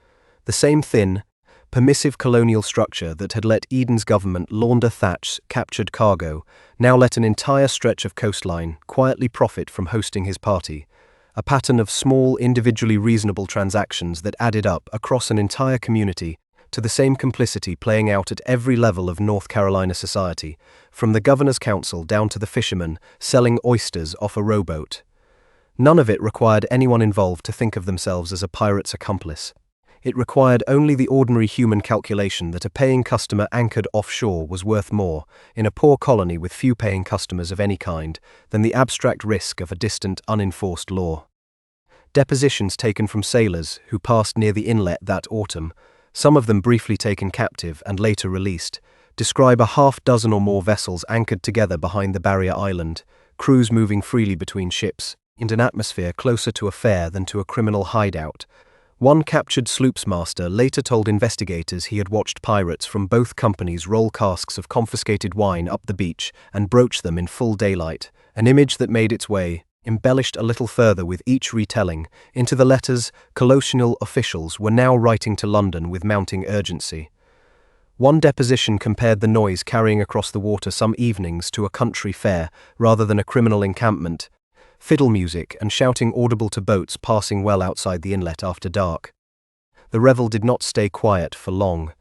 The same thin, permissive colonial structure that had let Eden's government launder Thatch's captured cargo now let an entire stretch of coastline quietly profit from hosting his party. A pattern of small, individually reasonable transactions that added up across an entire community to the same complicity playing out at every level of North Carolina society, from the governor's council down to the fishermen selling oysters off a rowboat. None of it required anyone involved to think of themselves as a pirate's accomplice. It required only the ordinary human calculation that a paying customer anchored offshore was worth more, in a poor colony with few paying customers of any kind, than the abstract risk of a distant, unenforced law. Depositions taken from sailors who passed near the inlet that autumn, some of them briefly taken captive and later released, describe a half-dozen or more vessels anchored together behind the barrier island, crews moving freely between ships, in an atmosphere closer to a fair than to a criminal hideout. One captured sloop's master later told investigators he had watched pirates from both companies roll casks of confiscated wine up the beach and broach them in full daylight, an image that made its way, embellished a little further with each retelling, into the letters colonial officials were now writing to London with mounting urgency. One deposition compared the noise carrying across the water some evenings to a country fair rather than a criminal encampment, fiddle music and shouting audible to boats passing well outside the inlet after dark. the Revel did not stay quiet for long.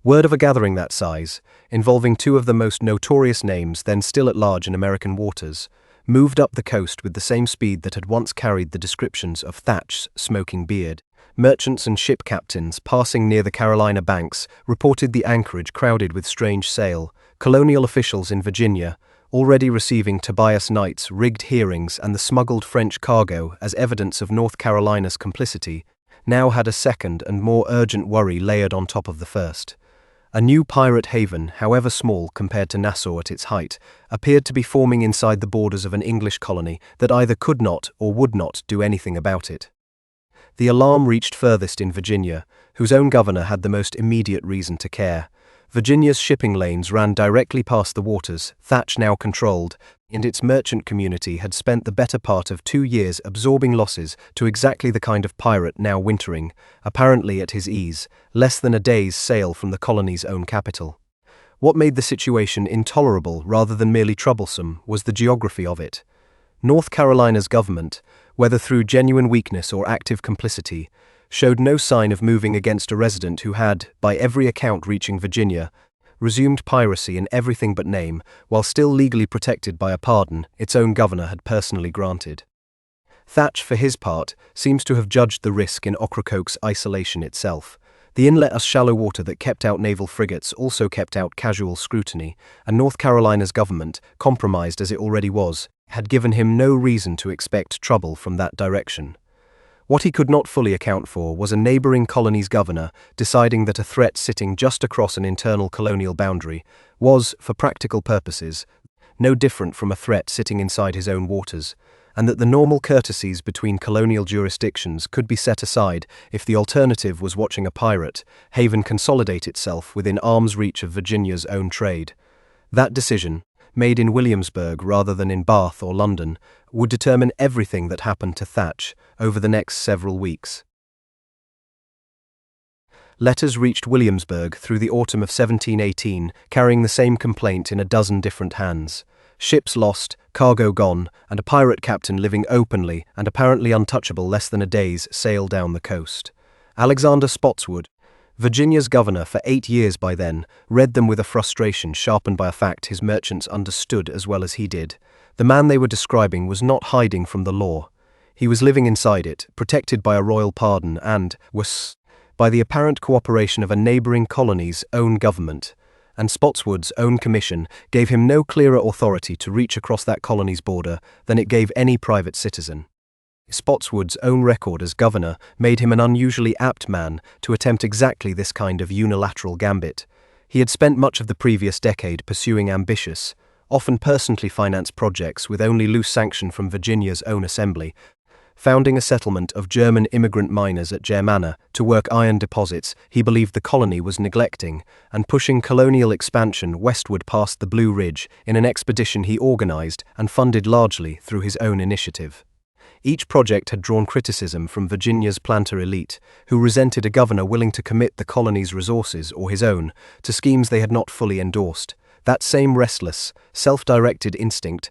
Word of a gathering that size, involving two of the most notorious names then still at large in American waters, moved up the coast with the same speed that had once carried the descriptions of Thatch's smoking beard. Merchants and ship captains passing near the Carolina banks reported the anchorage crowded with strange sail. Colonial officials in Virginia, already receiving Tobias Knight's rigged hearings and the smuggled French cargo as evidence of North Carolina's complicity, now had a second and more urgent worry layered on top of the first. A new pirate haven, however small compared to Nassau at its height, appeared to be forming inside the borders of an English colony that either could not or would not do anything about it. The alarm reached furthest in Virginia, whose own governor had the most immediate reason to care. Virginia's shipping lanes ran directly past the waters Thatch now controlled, and its merchant community had spent the better part of 2 years absorbing losses to exactly the kind of pirate now wintering, apparently at his ease, less than a day's sail from the colony's own capital. What made the situation intolerable rather than merely troublesome was the geography of it. North Carolina's government, whether through genuine weakness or active complicity, showed no sign of moving against a resident who had, by every account reaching Virginia, resumed piracy in everything but name, while still legally protected by a pardon its own governor had personally granted. Thatch, for his part, seems to have judged the risk in Ocracoke's isolation itself. The inlet, a shallow water that kept out naval frigates, also kept out casual scrutiny, and North Carolina's government, compromised as it already was, had given him no reason to expect trouble from that direction. What he could not fully account for was a neighboring colony's governor deciding that a threat sitting just across an internal colonial boundary was, for practical purposes, no different from a threat sitting inside his own waters, and that the normal courtesies between colonial jurisdictions could be set aside if the alternative was watching a pirate haven consolidate itself within arm's reach of Virginia's own trade. That decision, made in Williamsburg rather than in Bath or London, would determine everything that happened to Thatch over the next several weeks. Letters reached Williamsburg through the autumn of 1718, carrying the same complaint in a dozen different hands. Ships lost, cargo gone, and a pirate captain living openly and apparently untouchable less than a day's sail down the coast. Alexander Spotswood, Virginia's governor for 8 years by then, read them with a frustration sharpened by a fact his merchants understood as well as he did. The man they were describing was not hiding from the law. He was living inside it, protected by a royal pardon and, was, by the apparent cooperation of a neighboring colony's own government, and Spotswood's own commission gave him no clearer authority to reach across that colony's border than it gave any private citizen. Spotswood's own record as governor made him an unusually apt man to attempt exactly this kind of unilateral gambit. He had spent much of the previous decade pursuing ambitious, often personally financed projects with only loose sanction from Virginia's own assembly, founding a settlement of German immigrant miners at Germanna to work iron deposits he believed the colony was neglecting, and pushing colonial expansion westward past the Blue Ridge in an expedition he organized and funded largely through his own initiative. Each project had drawn criticism from Virginia's planter elite, who resented a governor willing to commit the colony's resources or his own to schemes they had not fully endorsed. That same restless, self-directed instinct,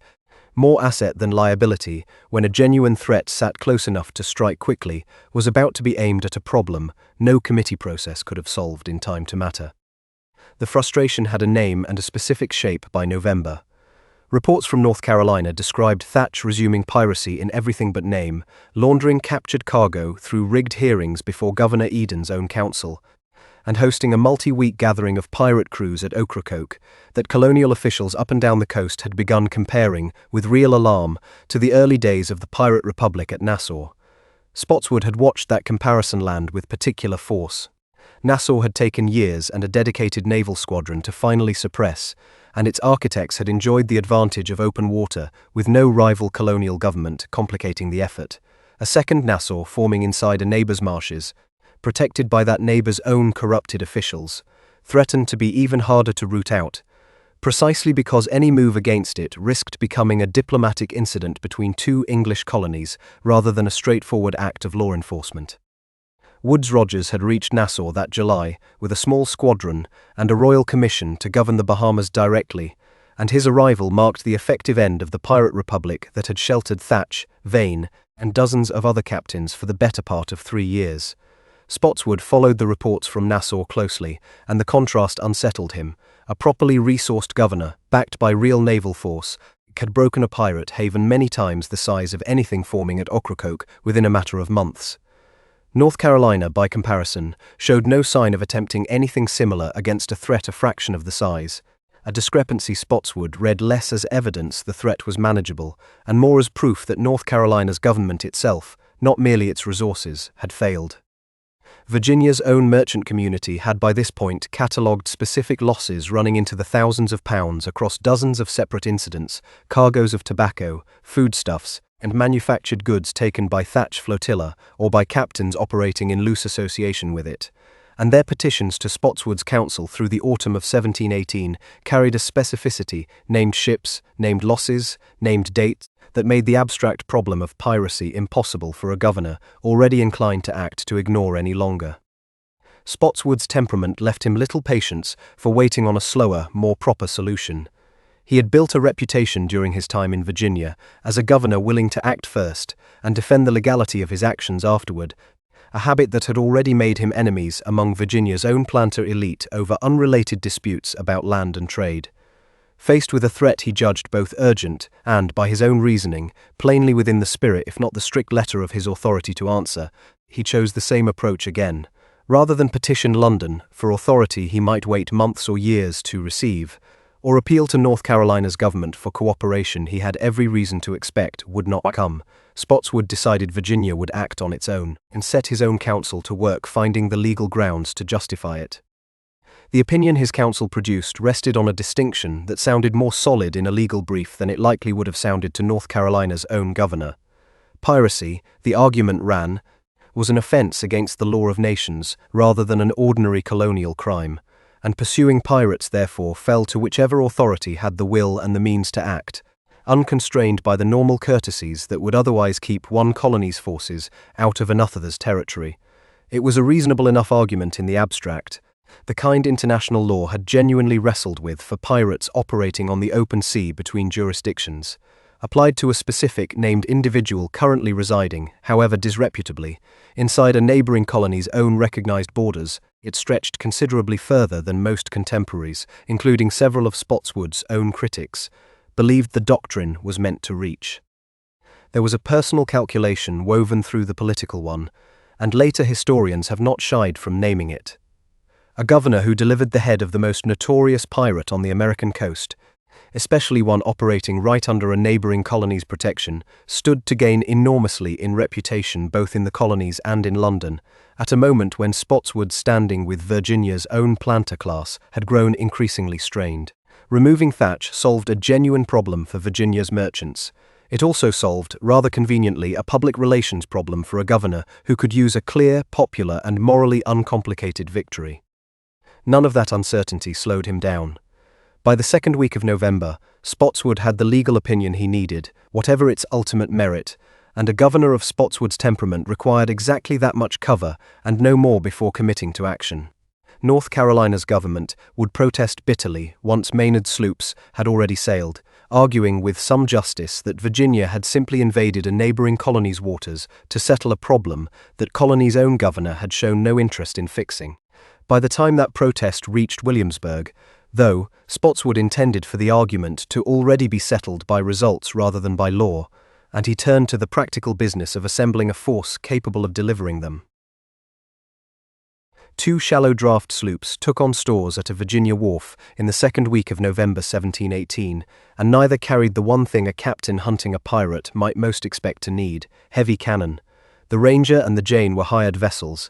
more asset than liability, when a genuine threat sat close enough to strike quickly, was about to be aimed at a problem no committee process could have solved in time to matter. The frustration had a name and a specific shape by November. Reports from North Carolina described Thatch resuming piracy in everything but name, laundering captured cargo through rigged hearings before Governor Eden's own council, and hosting a multi-week gathering of pirate crews at Ocracoke that colonial officials up and down the coast had begun comparing, with real alarm, to the early days of the Pirate Republic at Nassau. Spotswood had watched that comparison land with particular force. Nassau had taken years and a dedicated naval squadron to finally suppress, and its architects had enjoyed the advantage of open water, with no rival colonial government complicating the effort. A second Nassau forming inside a neighbour's marshes, protected by that neighbour's own corrupted officials, threatened to be even harder to root out, precisely because any move against it risked becoming a diplomatic incident between two English colonies rather than a straightforward act of law enforcement. Woodes Rogers had reached Nassau that July with a small squadron and a royal commission to govern the Bahamas directly, and his arrival marked the effective end of the pirate republic that had sheltered Thatch, Vane, and dozens of other captains for the better part of 3 years. Spotswood followed the reports from Nassau closely, and the contrast unsettled him. A properly resourced governor, backed by real naval force, had broken a pirate haven many times the size of anything forming at Ocracoke within a matter of months. North Carolina, by comparison, showed no sign of attempting anything similar against a threat a fraction of the size. A discrepancy Spotswood read less as evidence the threat was manageable, and more as proof that North Carolina's government itself, not merely its resources, had failed. Virginia's own merchant community had by this point catalogued specific losses running into the thousands of pounds across dozens of separate incidents, cargoes of tobacco, foodstuffs, and manufactured goods taken by Thatch flotilla or by captains operating in loose association with it. And their petitions to Spotswood's council through the autumn of 1718 carried a specificity, named ships, named losses, named dates, that made the abstract problem of piracy impossible for a governor already inclined to act to ignore any longer. Spotswood's temperament left him little patience for waiting on a slower, more proper solution. He had built a reputation during his time in Virginia as a governor willing to act first and defend the legality of his actions afterward, a habit that had already made him enemies among Virginia's own planter elite over unrelated disputes about land and trade. Faced with a threat he judged both urgent and, by his own reasoning, plainly within the spirit if not the strict letter of his authority to answer, he chose the same approach again. Rather than petition London for authority he might wait months or years to receive, or appeal to North Carolina's government for cooperation he had every reason to expect would not come, Spotswood decided Virginia would act on its own and set his own council to work finding the legal grounds to justify it. The opinion his council produced rested on a distinction that sounded more solid in a legal brief than it likely would have sounded to North Carolina's own governor. Piracy, the argument ran, was an offense against the law of nations rather than an ordinary colonial crime, and pursuing pirates therefore fell to whichever authority had the will and the means to act, unconstrained by the normal courtesies that would otherwise keep one colony's forces out of another's territory. It was a reasonable enough argument in the abstract, the kind international law had genuinely wrestled with for pirates operating on the open sea between jurisdictions. Applied to a specific named individual currently residing, however disreputably, inside a neighboring colony's own recognized borders, it stretched considerably further than most contemporaries, including several of Spotswood's own critics, believed the doctrine was meant to reach. There was a personal calculation woven through the political one, and later historians have not shied from naming it. A governor who delivered the head of the most notorious pirate on the American coast, especially one operating right under a neighboring colony's protection, stood to gain enormously in reputation both in the colonies and in London, at a moment when Spotswood's standing with Virginia's own planter class had grown increasingly strained. Removing Thatch solved a genuine problem for Virginia's merchants. It also solved, rather conveniently, a public relations problem for a governor who could use a clear, popular, and morally uncomplicated victory. None of that uncertainty slowed him down. By the second week of November, Spotswood had the legal opinion he needed, whatever its ultimate merit, and a governor of Spotswood's temperament required exactly that much cover and no more before committing to action. North Carolina's government would protest bitterly once Maynard's sloops had already sailed, arguing with some justice that Virginia had simply invaded a neighboring colony's waters to settle a problem that colony's own governor had shown no interest in fixing. By the time that protest reached Williamsburg, though, Spotswood intended for the argument to already be settled by results rather than by law, and he turned to the practical business of assembling a force capable of delivering them. 2 shallow draft sloops took on stores at a Virginia wharf in the second week of November 1718, and neither carried the one thing a captain hunting a pirate might most expect to need, heavy cannon. The Ranger and the Jane were hired vessels,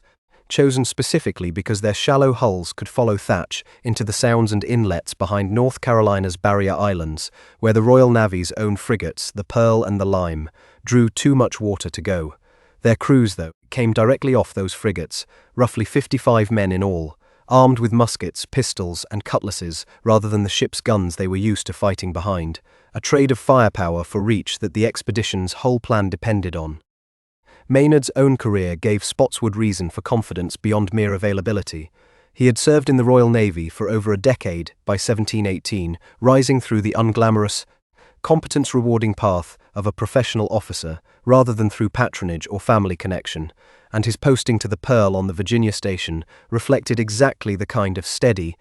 chosen specifically because their shallow hulls could follow Thatch into the sounds and inlets behind North Carolina's barrier islands, where the Royal Navy's own frigates, the Pearl and the Lime, drew too much water to go. Their crews, though, came directly off those frigates, roughly 55 men in all, armed with muskets, pistols, and cutlasses rather than the ship's guns they were used to fighting behind, a trade of firepower for reach that the expedition's whole plan depended on. Maynard's own career gave Spotswood reason for confidence beyond mere availability. He had served in the Royal Navy for over a decade by 1718, rising through the unglamorous, competence-rewarding path of a professional officer rather than through patronage or family connection, and his posting to the Pearl on the Virginia station reflected exactly the kind of steady,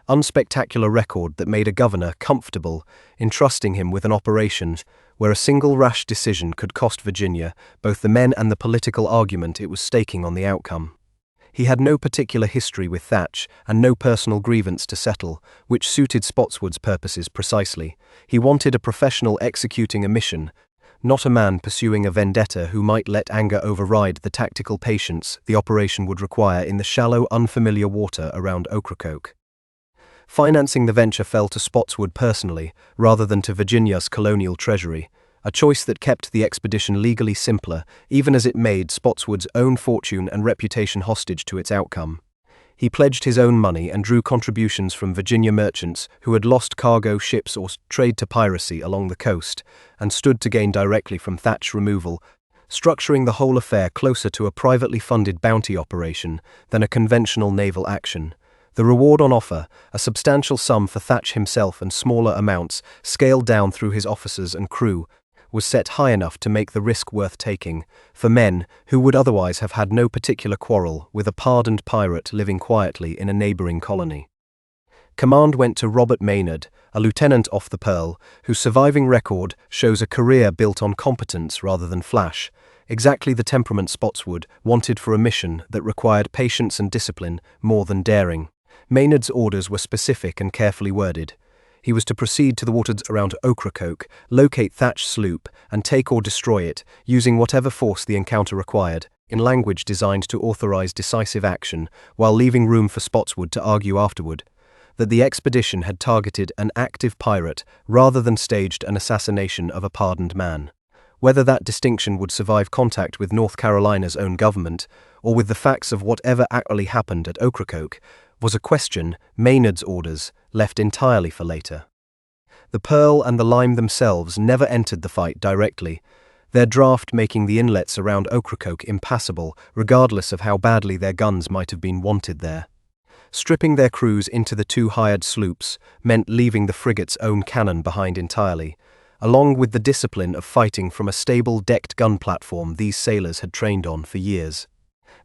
unspectacular record that made a governor comfortable in trusting him with an operation where a single rash decision could cost Virginia both the men and the political argument it was staking on the outcome. He had no particular history with Thatch and no personal grievance to settle, which suited Spotswood's purposes precisely. He wanted a professional executing a mission, not a man pursuing a vendetta who might let anger override the tactical patience the operation would require in the shallow, unfamiliar water around Ocracoke. Financing the venture fell to Spotswood personally, rather than to Virginia's colonial treasury, a choice that kept the expedition legally simpler, even as it made Spotswood's own fortune and reputation hostage to its outcome. He pledged his own money and drew contributions from Virginia merchants who had lost cargo ships or trade to piracy along the coast, and stood to gain directly from Thatch removal, structuring the whole affair closer to a privately funded bounty operation than a conventional naval action. The reward on offer, a substantial sum for Thatch himself and smaller amounts scaled down through his officers and crew, was set high enough to make the risk worth taking, for men who would otherwise have had no particular quarrel with a pardoned pirate living quietly in a neighboring colony. Command went to Robert Maynard, a lieutenant off the Pearl, whose surviving record shows a career built on competence rather than flash, exactly the temperament Spotswood wanted for a mission that required patience and discipline more than daring. Maynard's orders were specific and carefully worded. He was to proceed to the waters around Ocracoke, locate Thatch's sloop, and take or destroy it, using whatever force the encounter required, in language designed to authorize decisive action, while leaving room for Spotswood to argue afterward that the expedition had targeted an active pirate rather than staged an assassination of a pardoned man. Whether that distinction would survive contact with North Carolina's own government, or with the facts of whatever actually happened at Ocracoke, was a question Maynard's orders left entirely for later. The Pearl and the Lime themselves never entered the fight directly, their draft making the inlets around Ocracoke impassable regardless of how badly their guns might have been wanted there. Stripping their crews into the two hired sloops meant leaving the frigate's own cannon behind entirely, along with the discipline of fighting from a stable decked gun platform these sailors had trained on for years.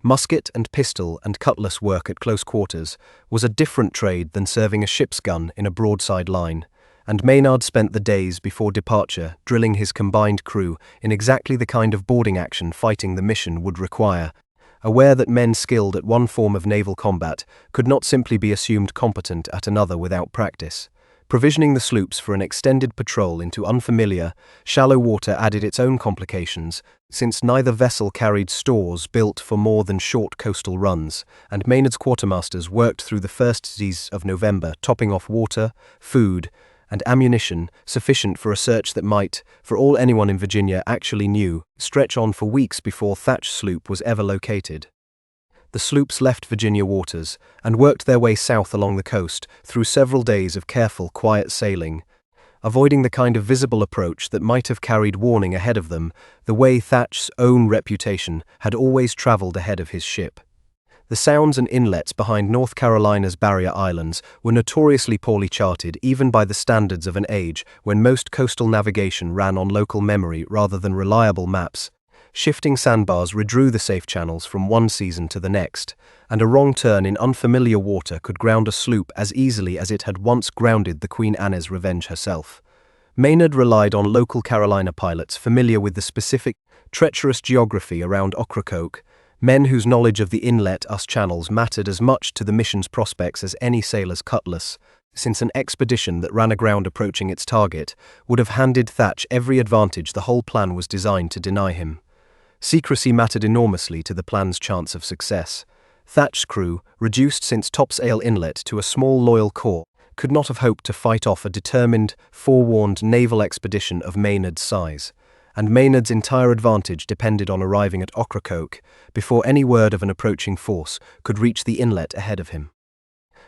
Musket and pistol and cutlass work at close quarters was a different trade than serving a ship's gun in a broadside line, and Maynard spent the days before departure drilling his combined crew in exactly the kind of boarding action fighting the mission would require, aware that men skilled at one form of naval combat could not simply be assumed competent at another without practice. Provisioning the sloops for an extended patrol into unfamiliar, shallow water added its own complications, since neither vessel carried stores built for more than short coastal runs, and Maynard's quartermasters worked through the first days of November, topping off water, food, and ammunition sufficient for a search that might, for all anyone in Virginia actually knew, stretch on for weeks before Thatch's sloop was ever located. The sloops left Virginia waters and worked their way south along the coast through several days of careful, quiet sailing, avoiding the kind of visible approach that might have carried warning ahead of them, the way Thatch's own reputation had always traveled ahead of his ship. The sounds and inlets behind North Carolina's barrier islands were notoriously poorly charted even by the standards of an age when most coastal navigation ran on local memory rather than reliable maps. Shifting sandbars redrew the safe channels from one season to the next, and a wrong turn in unfamiliar water could ground a sloop as easily as it had once grounded the Queen Anne's Revenge herself. Maynard relied on local Carolina pilots familiar with the specific, treacherous geography around Ocracoke, men whose knowledge of the inlet channels mattered as much to the mission's prospects as any sailor's cutlass, since an expedition that ran aground approaching its target would have handed Thatch every advantage the whole plan was designed to deny him. Secrecy mattered enormously to the plan's chance of success. Thatch's crew, reduced since Topsail Inlet to a small loyal corps, could not have hoped to fight off a determined, forewarned naval expedition of Maynard's size, and Maynard's entire advantage depended on arriving at Ocracoke before any word of an approaching force could reach the inlet ahead of him.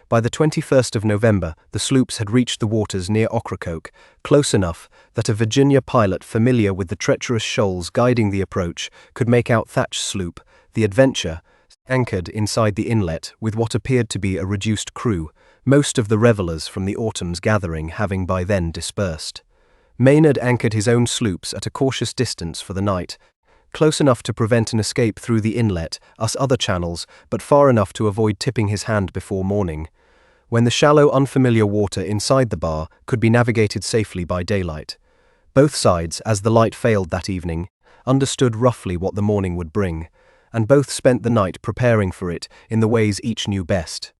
By the 21st of November, the sloops had reached the waters near Ocracoke, close enough that a Virginia pilot familiar with the treacherous shoals guiding the approach could make out Thatch's sloop, the Adventure, anchored inside the inlet with what appeared to be a reduced crew, most of the revelers from the autumn's gathering having by then dispersed. Maynard anchored his own sloops at a cautious distance for the night, close enough to prevent an escape through the inlet, us other channels, but far enough to avoid tipping his hand before morning, when the shallow, unfamiliar water inside the bar could be navigated safely by daylight. Both sides, as the light failed that evening, understood roughly what the morning would bring, and both spent the night preparing for it in the ways each knew best.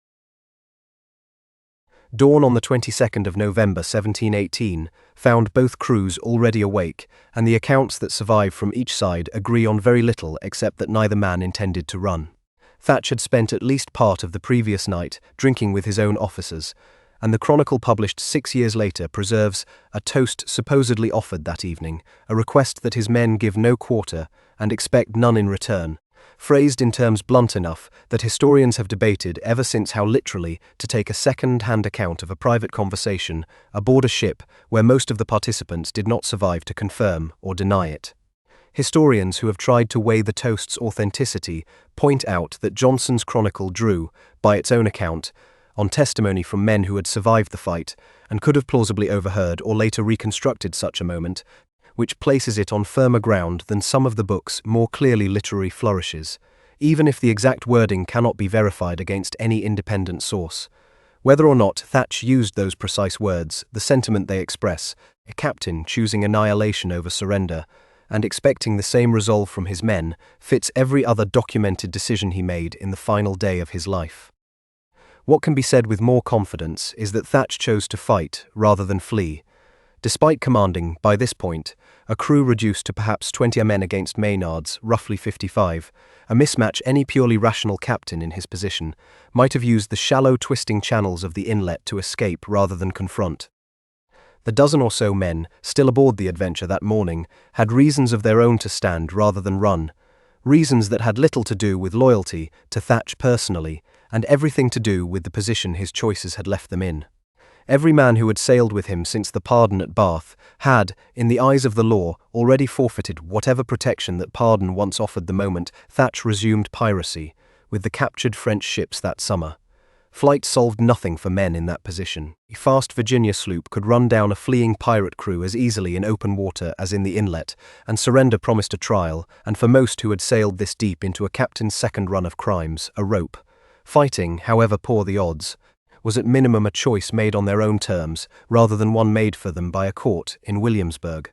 Dawn on the 22nd of November 1718 found both crews already awake, and the accounts that survive from each side agree on very little except that neither man intended to run. Thatch had spent at least part of the previous night drinking with his own officers, and the Chronicle published 6 years later preserves a toast supposedly offered that evening, a request that his men give no quarter and expect none in return, phrased in terms blunt enough that historians have debated ever since how literally to take a second-hand account of a private conversation aboard a ship where most of the participants did not survive to confirm or deny it. Historians who have tried to weigh the toast's authenticity point out that Johnson's Chronicle drew, by its own account, on testimony from men who had survived the fight and could have plausibly overheard or later reconstructed such a moment, which places it on firmer ground than some of the book's more clearly literary flourishes, even if the exact wording cannot be verified against any independent source. Whether or not Thatch used those precise words, the sentiment they express, a captain choosing annihilation over surrender, and expecting the same resolve from his men, fits every other documented decision he made in the final day of his life. What can be said with more confidence is that Thatch chose to fight rather than flee. Despite commanding, by this point, a crew reduced to perhaps 20 men against Maynard's, roughly 55, a mismatch any purely rational captain in his position might have used the shallow twisting channels of the inlet to escape rather than confront. The dozen or so men, still aboard the Adventure that morning, had reasons of their own to stand rather than run, reasons that had little to do with loyalty to Thatch personally, and everything to do with the position his choices had left them in. Every man who had sailed with him since the pardon at Bath had, in the eyes of the law, already forfeited whatever protection that pardon once offered the moment Thatch resumed piracy with the captured French ships that summer. Flight solved nothing for men in that position. A fast Virginia sloop could run down a fleeing pirate crew as easily in open water as in the inlet, and surrender promised a trial, and for most who had sailed this deep into a captain's second run of crimes, a rope. Fighting, however poor the odds, was at minimum a choice made on their own terms, rather than one made for them by a court in Williamsburg.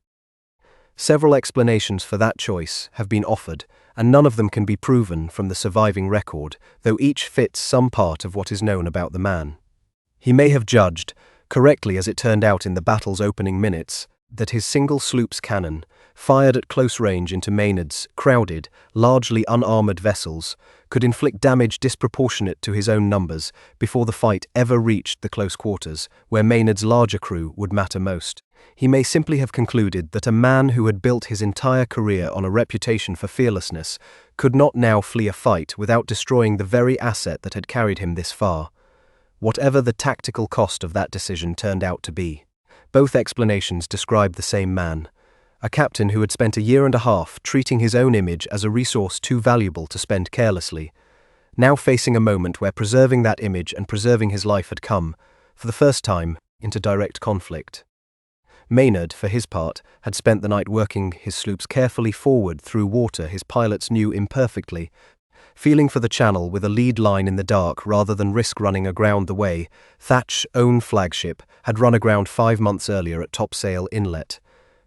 Several explanations for that choice have been offered, and none of them can be proven from the surviving record, though each fits some part of what is known about the man. He may have judged, correctly as it turned out in the battle's opening minutes, that his single sloop's cannon, fired at close range into Maynard's crowded, largely unarmoured vessels, could inflict damage disproportionate to his own numbers before the fight ever reached the close quarters, where Maynard's larger crew would matter most. He may simply have concluded that a man who had built his entire career on a reputation for fearlessness could not now flee a fight without destroying the very asset that had carried him this far, whatever the tactical cost of that decision turned out to be. Both explanations describe the same man, a captain who had spent a year and a half treating his own image as a resource too valuable to spend carelessly, now facing a moment where preserving that image and preserving his life had come, for the first time, into direct conflict. Maynard, for his part, had spent the night working his sloops carefully forward through water his pilots knew imperfectly, feeling for the channel with a lead line in the dark rather than risk running aground the way Thatch's own flagship had run aground 5 months earlier at Topsail Inlet.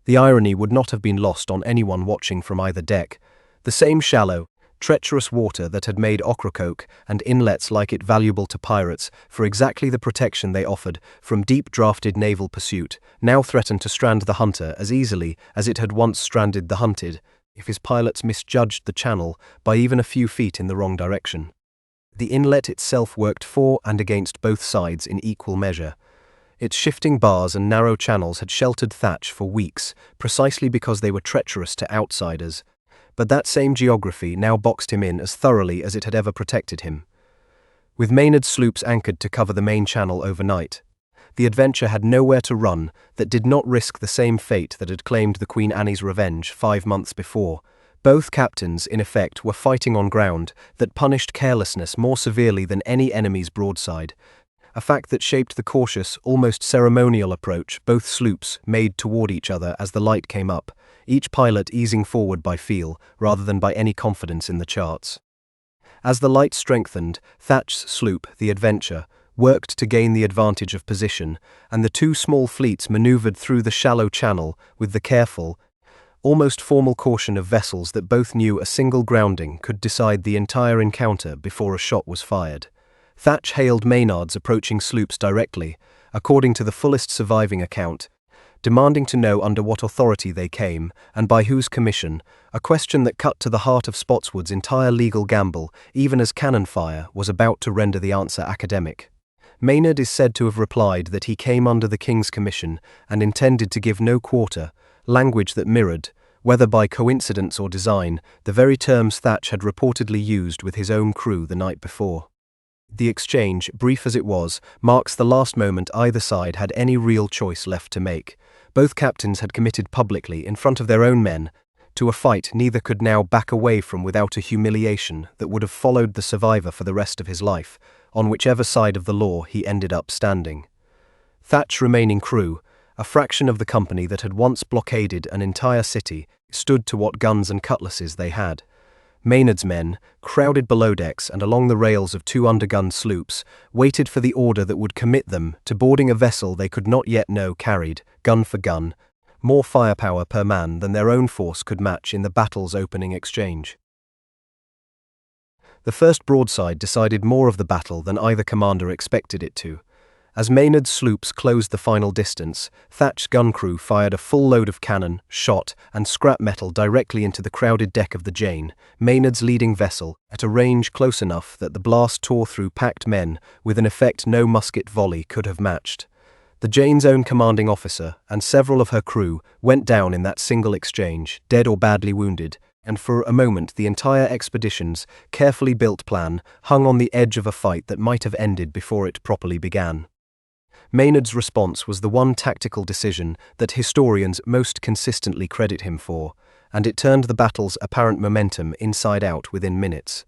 The irony would not have been lost on anyone watching from either deck. The same shallow, treacherous water that had made Ocracoke and inlets like it valuable to pirates for exactly the protection they offered from deep-drafted naval pursuit now threatened to strand the hunter as easily as it had once stranded the hunted, if his pilots misjudged the channel by even a few feet in the wrong direction. The inlet itself worked for and against both sides in equal measure. Its shifting bars and narrow channels had sheltered Thatch for weeks, precisely because they were treacherous to outsiders, but that same geography now boxed him in as thoroughly as it had ever protected him. With Maynard's sloops anchored to cover the main channel overnight, the Adventure had nowhere to run that did not risk the same fate that had claimed the Queen Anne's Revenge 5 months before. Both captains, in effect, were fighting on ground that punished carelessness more severely than any enemy's broadside, a fact that shaped the cautious, almost ceremonial approach both sloops made toward each other as the light came up, each pilot easing forward by feel rather than by any confidence in the charts. As the light strengthened, Thatch's sloop, the Adventure, worked to gain the advantage of position, and the two small fleets maneuvered through the shallow channel with the careful, almost formal caution of vessels that both knew a single grounding could decide the entire encounter before a shot was fired. Thatch hailed Maynard's approaching sloops directly, according to the fullest surviving account, demanding to know under what authority they came, and by whose commission, a question that cut to the heart of Spotswood's entire legal gamble, even as cannon fire was about to render the answer academic. Maynard is said to have replied that he came under the King's commission and intended to give no quarter, language that mirrored, whether by coincidence or design, the very terms Thatch had reportedly used with his own crew the night before. The exchange, brief as it was, marks the last moment either side had any real choice left to make. Both captains had committed publicly, in front of their own men, to a fight neither could now back away from without a humiliation that would have followed the survivor for the rest of his life, on whichever side of the law he ended up standing. Thatch's remaining crew, a fraction of the company that had once blockaded an entire city, stood to what guns and cutlasses they had. Maynard's men, crowded below decks and along the rails of two undergunned sloops, waited for the order that would commit them to boarding a vessel they could not yet know carried, gun for gun, more firepower per man than their own force could match in the battle's opening exchange. The first broadside decided more of the battle than either commander expected it to. As Maynard's sloops closed the final distance, Thatch's gun crew fired a full load of cannon, shot, and scrap metal directly into the crowded deck of the Jane, Maynard's leading vessel, at a range close enough that the blast tore through packed men with an effect no musket volley could have matched. The Jane's own commanding officer and several of her crew went down in that single exchange, dead or badly wounded, and for a moment the entire expedition's carefully built plan hung on the edge of a fight that might have ended before it properly began. Maynard's response was the one tactical decision that historians most consistently credit him for, and it turned the battle's apparent momentum inside out within minutes.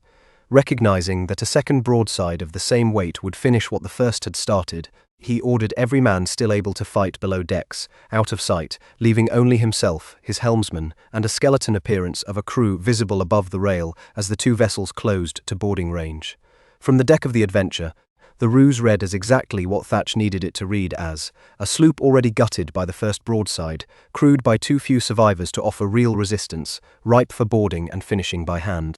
Recognizing that a second broadside of the same weight would finish what the first had started, he ordered every man still able to fight below decks, out of sight, leaving only himself, his helmsman, and a skeleton appearance of a crew visible above the rail as the two vessels closed to boarding range. From the deck of the Adventure, the ruse read as exactly what Thatch needed it to read as, a sloop already gutted by the first broadside, crewed by too few survivors to offer real resistance, ripe for boarding and finishing by hand.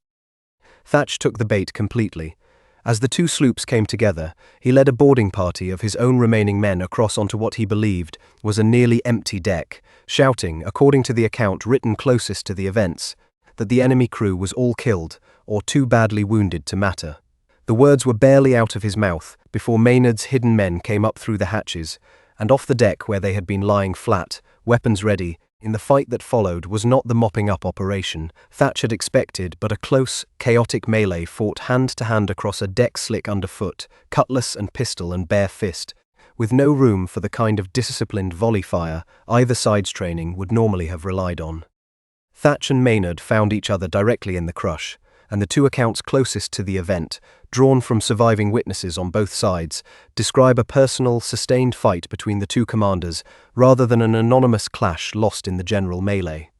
Thatch took the bait completely. As the two sloops came together, he led a boarding party of his own remaining men across onto what he believed was a nearly empty deck, shouting, according to the account written closest to the events, that the enemy crew was all killed, or too badly wounded to matter. The words were barely out of his mouth before Maynard's hidden men came up through the hatches, and off the deck where they had been lying flat, weapons ready, in the fight that followed was not the mopping-up operation Thatch had expected, but a close, chaotic melee fought hand-to-hand across a deck slick underfoot, cutlass and pistol and bare fist, with no room for the kind of disciplined volley fire either side's training would normally have relied on. Thatch and Maynard found each other directly in the crush, and the two accounts closest to the event, drawn from surviving witnesses on both sides, describe a personal, sustained fight between the two commanders rather than an anonymous clash lost in the general melee.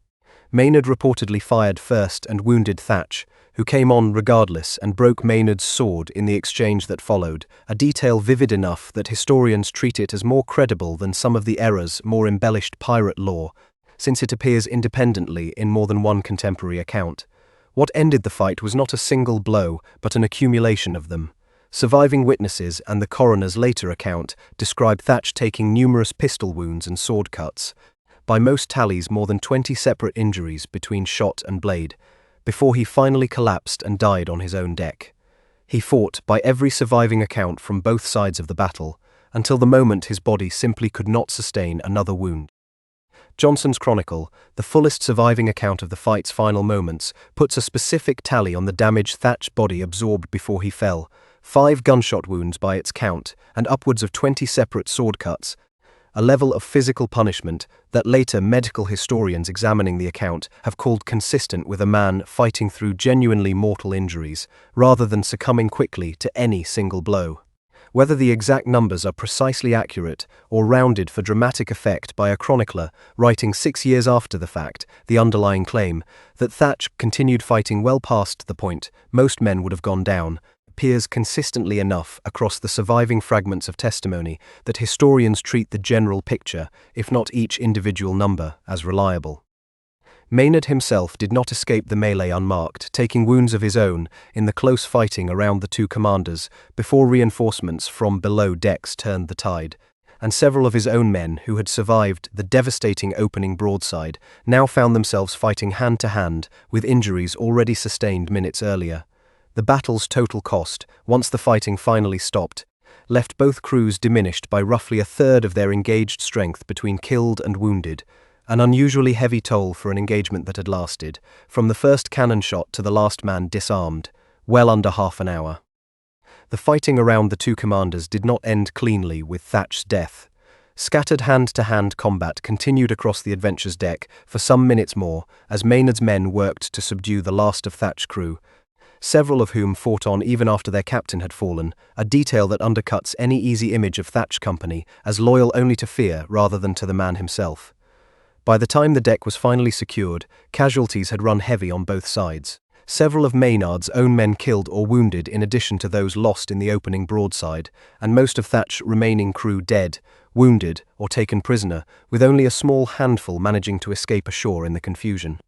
Maynard reportedly fired first and wounded Thatch, who came on regardless and broke Maynard's sword in the exchange that followed, a detail vivid enough that historians treat it as more credible than some of the errors, more embellished pirate lore, since it appears independently in more than one contemporary account. What ended the fight was not a single blow, but an accumulation of them. Surviving witnesses and the coroner's later account describe Thatch taking numerous pistol wounds and sword cuts, by most tallies more than 20 separate injuries between shot and blade, before he finally collapsed and died on his own deck. He fought, by every surviving account from both sides of the battle, until the moment his body simply could not sustain another wound. Johnson's Chronicle, the fullest surviving account of the fight's final moments, puts a specific tally on the damage Thatch's body absorbed before he fell, 5 gunshot wounds by its count, and upwards of 20 separate sword cuts, a level of physical punishment that later medical historians examining the account have called consistent with a man fighting through genuinely mortal injuries, rather than succumbing quickly to any single blow. Whether the exact numbers are precisely accurate or rounded for dramatic effect by a chronicler writing 6 years after the fact, the underlying claim that Thatch continued fighting well past the point most men would have gone down appears consistently enough across the surviving fragments of testimony that historians treat the general picture, if not each individual number, as reliable. Maynard himself did not escape the melee unmarked, taking wounds of his own in the close fighting around the two commanders before reinforcements from below decks turned the tide, and several of his own men who had survived the devastating opening broadside now found themselves fighting hand-to-hand with injuries already sustained minutes earlier. The battle's total cost, once the fighting finally stopped, left both crews diminished by roughly a third of their engaged strength between killed and wounded, an unusually heavy toll for an engagement that had lasted, from the first cannon shot to the last man disarmed, well under half an hour. The fighting around the two commanders did not end cleanly with Thatch's death. Scattered hand-to-hand combat continued across the Adventure's deck for some minutes more as Maynard's men worked to subdue the last of Thatch's crew, several of whom fought on even after their captain had fallen, a detail that undercuts any easy image of Thatch Company as loyal only to fear rather than to the man himself. By the time the deck was finally secured, casualties had run heavy on both sides. Several of Maynard's own men killed or wounded in addition to those lost in the opening broadside, and most of Thatch's remaining crew dead, wounded, or taken prisoner, with only a small handful managing to escape ashore in the confusion.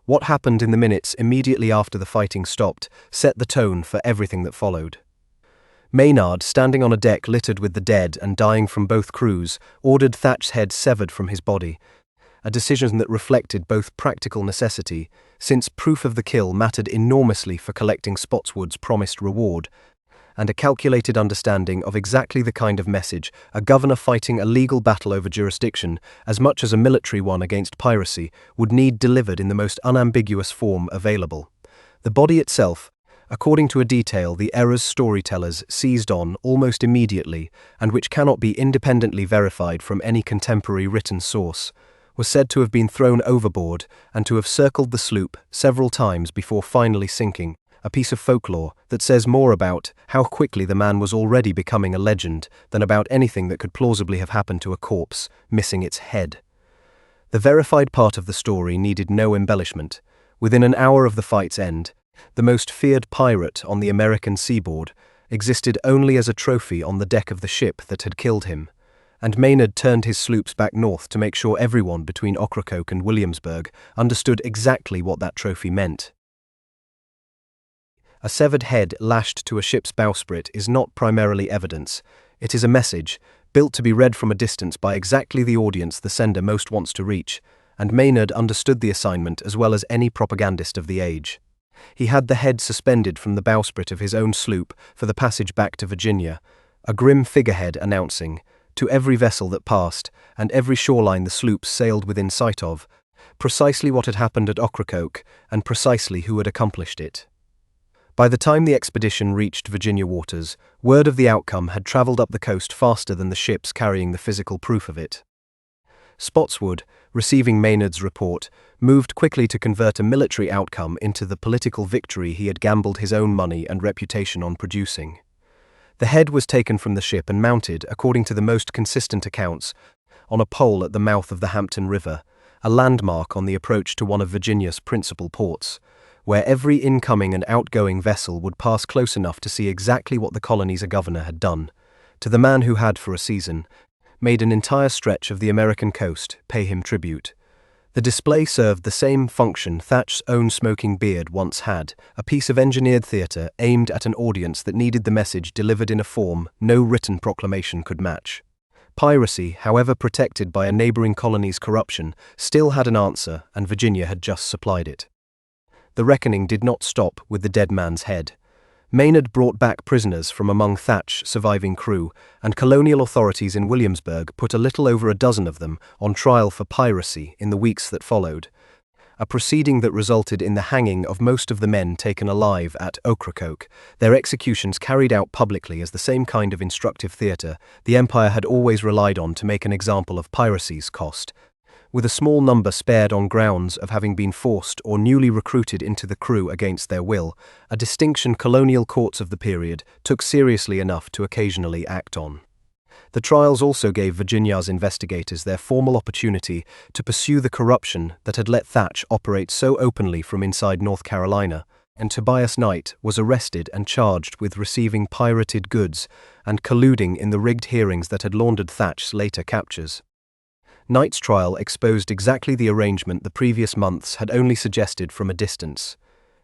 What happened in the minutes immediately after the fighting stopped set the tone for everything that followed. Maynard, standing on a deck littered with the dead and dying from both crews, ordered Thatch's head severed from his body, a decision that reflected both practical necessity, since proof of the kill mattered enormously for collecting Spotswood's promised reward, and a calculated understanding of exactly the kind of message a governor fighting a legal battle over jurisdiction, as much as a military one against piracy, would need delivered in the most unambiguous form available. The body itself, according to a detail the Error's storytellers seized on almost immediately, and which cannot be independently verified from any contemporary written source, was said to have been thrown overboard and to have circled the sloop several times before finally sinking, a piece of folklore that says more about how quickly the man was already becoming a legend than about anything that could plausibly have happened to a corpse missing its head. The verified part of the story needed no embellishment. Within an hour of the fight's end, the most feared pirate on the American seaboard existed only as a trophy on the deck of the ship that had killed him, and Maynard turned his sloops back north to make sure everyone between Ocracoke and Williamsburg understood exactly what that trophy meant. A severed head lashed to a ship's bowsprit is not primarily evidence. It is a message, built to be read from a distance by exactly the audience the sender most wants to reach, and Maynard understood the assignment as well as any propagandist of the age. He had the head suspended from the bowsprit of his own sloop for the passage back to Virginia, a grim figurehead announcing, to every vessel that passed, and every shoreline the sloops sailed within sight of, precisely what had happened at Ocracoke, and precisely who had accomplished it. By the time the expedition reached Virginia waters, word of the outcome had travelled up the coast faster than the ships carrying the physical proof of it. Spotswood, receiving Maynard's report, moved quickly to convert a military outcome into the political victory he had gambled his own money and reputation on producing. The head was taken from the ship and mounted, according to the most consistent accounts, on a pole at the mouth of the Hampton River, a landmark on the approach to one of Virginia's principal ports, where every incoming and outgoing vessel would pass close enough to see exactly what the colony's governor had done, to the man who had, for a season, made an entire stretch of the American coast pay him tribute. The display served the same function Thatch's own smoking beard once had, a piece of engineered theatre aimed at an audience that needed the message delivered in a form no written proclamation could match. Piracy, however protected by a neighbouring colony's corruption, still had an answer, and Virginia had just supplied it. The reckoning did not stop with the dead man's head. Maynard brought back prisoners from among Thatch's surviving crew, and colonial authorities in Williamsburg put a little over a dozen of them on trial for piracy in the weeks that followed, a proceeding that resulted in the hanging of most of the men taken alive at Ocracoke, their executions carried out publicly as the same kind of instructive theatre the Empire had always relied on to make an example of piracy's cost, with a small number spared on grounds of having been forced or newly recruited into the crew against their will, a distinction colonial courts of the period took seriously enough to occasionally act on. The trials also gave Virginia's investigators their formal opportunity to pursue the corruption that had let Thatch operate so openly from inside North Carolina, and Tobias Knight was arrested and charged with receiving pirated goods and colluding in the rigged hearings that had laundered Thatch's later captures. Knight's trial exposed exactly the arrangement the previous months had only suggested from a distance.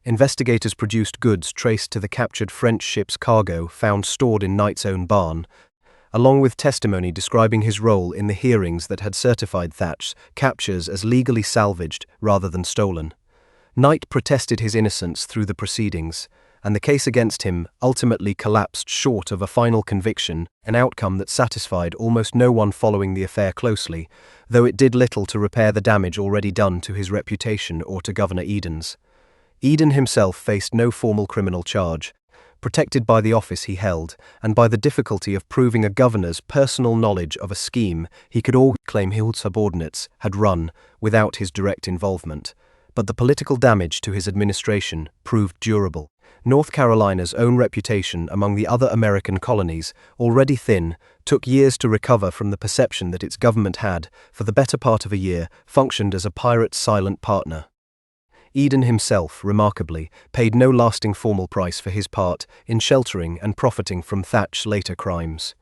Investigators produced goods traced to the captured French ship's cargo found stored in Knight's own barn, along with testimony describing his role in the hearings that had certified Thatch's captures as legally salvaged rather than stolen. Knight protested his innocence through the proceedings, and the case against him ultimately collapsed short of a final conviction, an outcome that satisfied almost no one following the affair closely, though it did little to repair the damage already done to his reputation or to Governor Eden's. Eden himself faced no formal criminal charge, protected by the office he held and by the difficulty of proving a governor's personal knowledge of a scheme he could all claim his subordinates had run without his direct involvement. But the political damage to his administration proved durable. North Carolina's own reputation among the other American colonies, already thin, took years to recover from the perception that its government had, for the better part of a year, functioned as a pirate's silent partner. Eden himself, remarkably, paid no lasting formal price for his part in sheltering and profiting from Thatch's later crimes.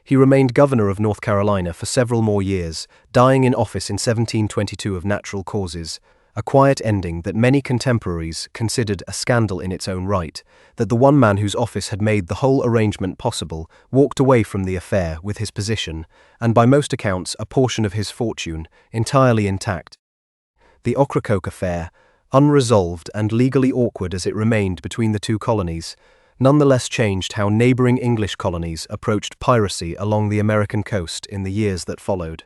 He remained governor of North Carolina for several more years, dying in office in 1722 of natural causes, a quiet ending that many contemporaries considered a scandal in its own right, that the one man whose office had made the whole arrangement possible walked away from the affair with his position, and by most accounts a portion of his fortune, entirely intact. The Ocracoke affair, unresolved and legally awkward as it remained between the two colonies, nonetheless changed how neighboring English colonies approached piracy along the American coast in the years that followed.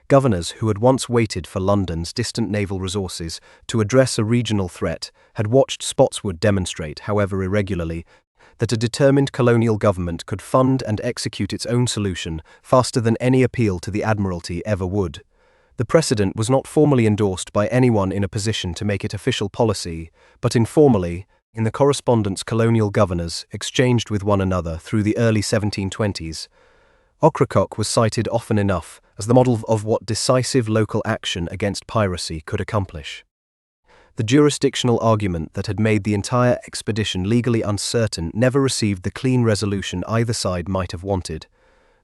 Governors who had once waited for London's distant naval resources to address a regional threat had watched Spotswood demonstrate, however irregularly, that a determined colonial government could fund and execute its own solution faster than any appeal to the Admiralty ever would. The precedent was not formally endorsed by anyone in a position to make it official policy, but informally, in the correspondence colonial governors exchanged with one another through the early 1720s, Ocracoke was cited often enough as the model of what decisive local action against piracy could accomplish. The jurisdictional argument that had made the entire expedition legally uncertain never received the clean resolution either side might have wanted.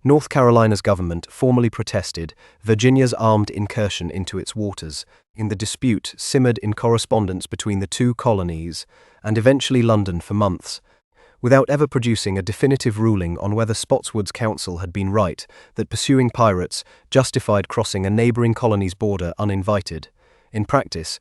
North Carolina's government formally protested Virginia's armed incursion into its waters, in the dispute simmered in correspondence between the two colonies, and eventually London for months, without ever producing a definitive ruling on whether Spotswood's counsel had been right that pursuing pirates justified crossing a neighboring colony's border uninvited. In practice,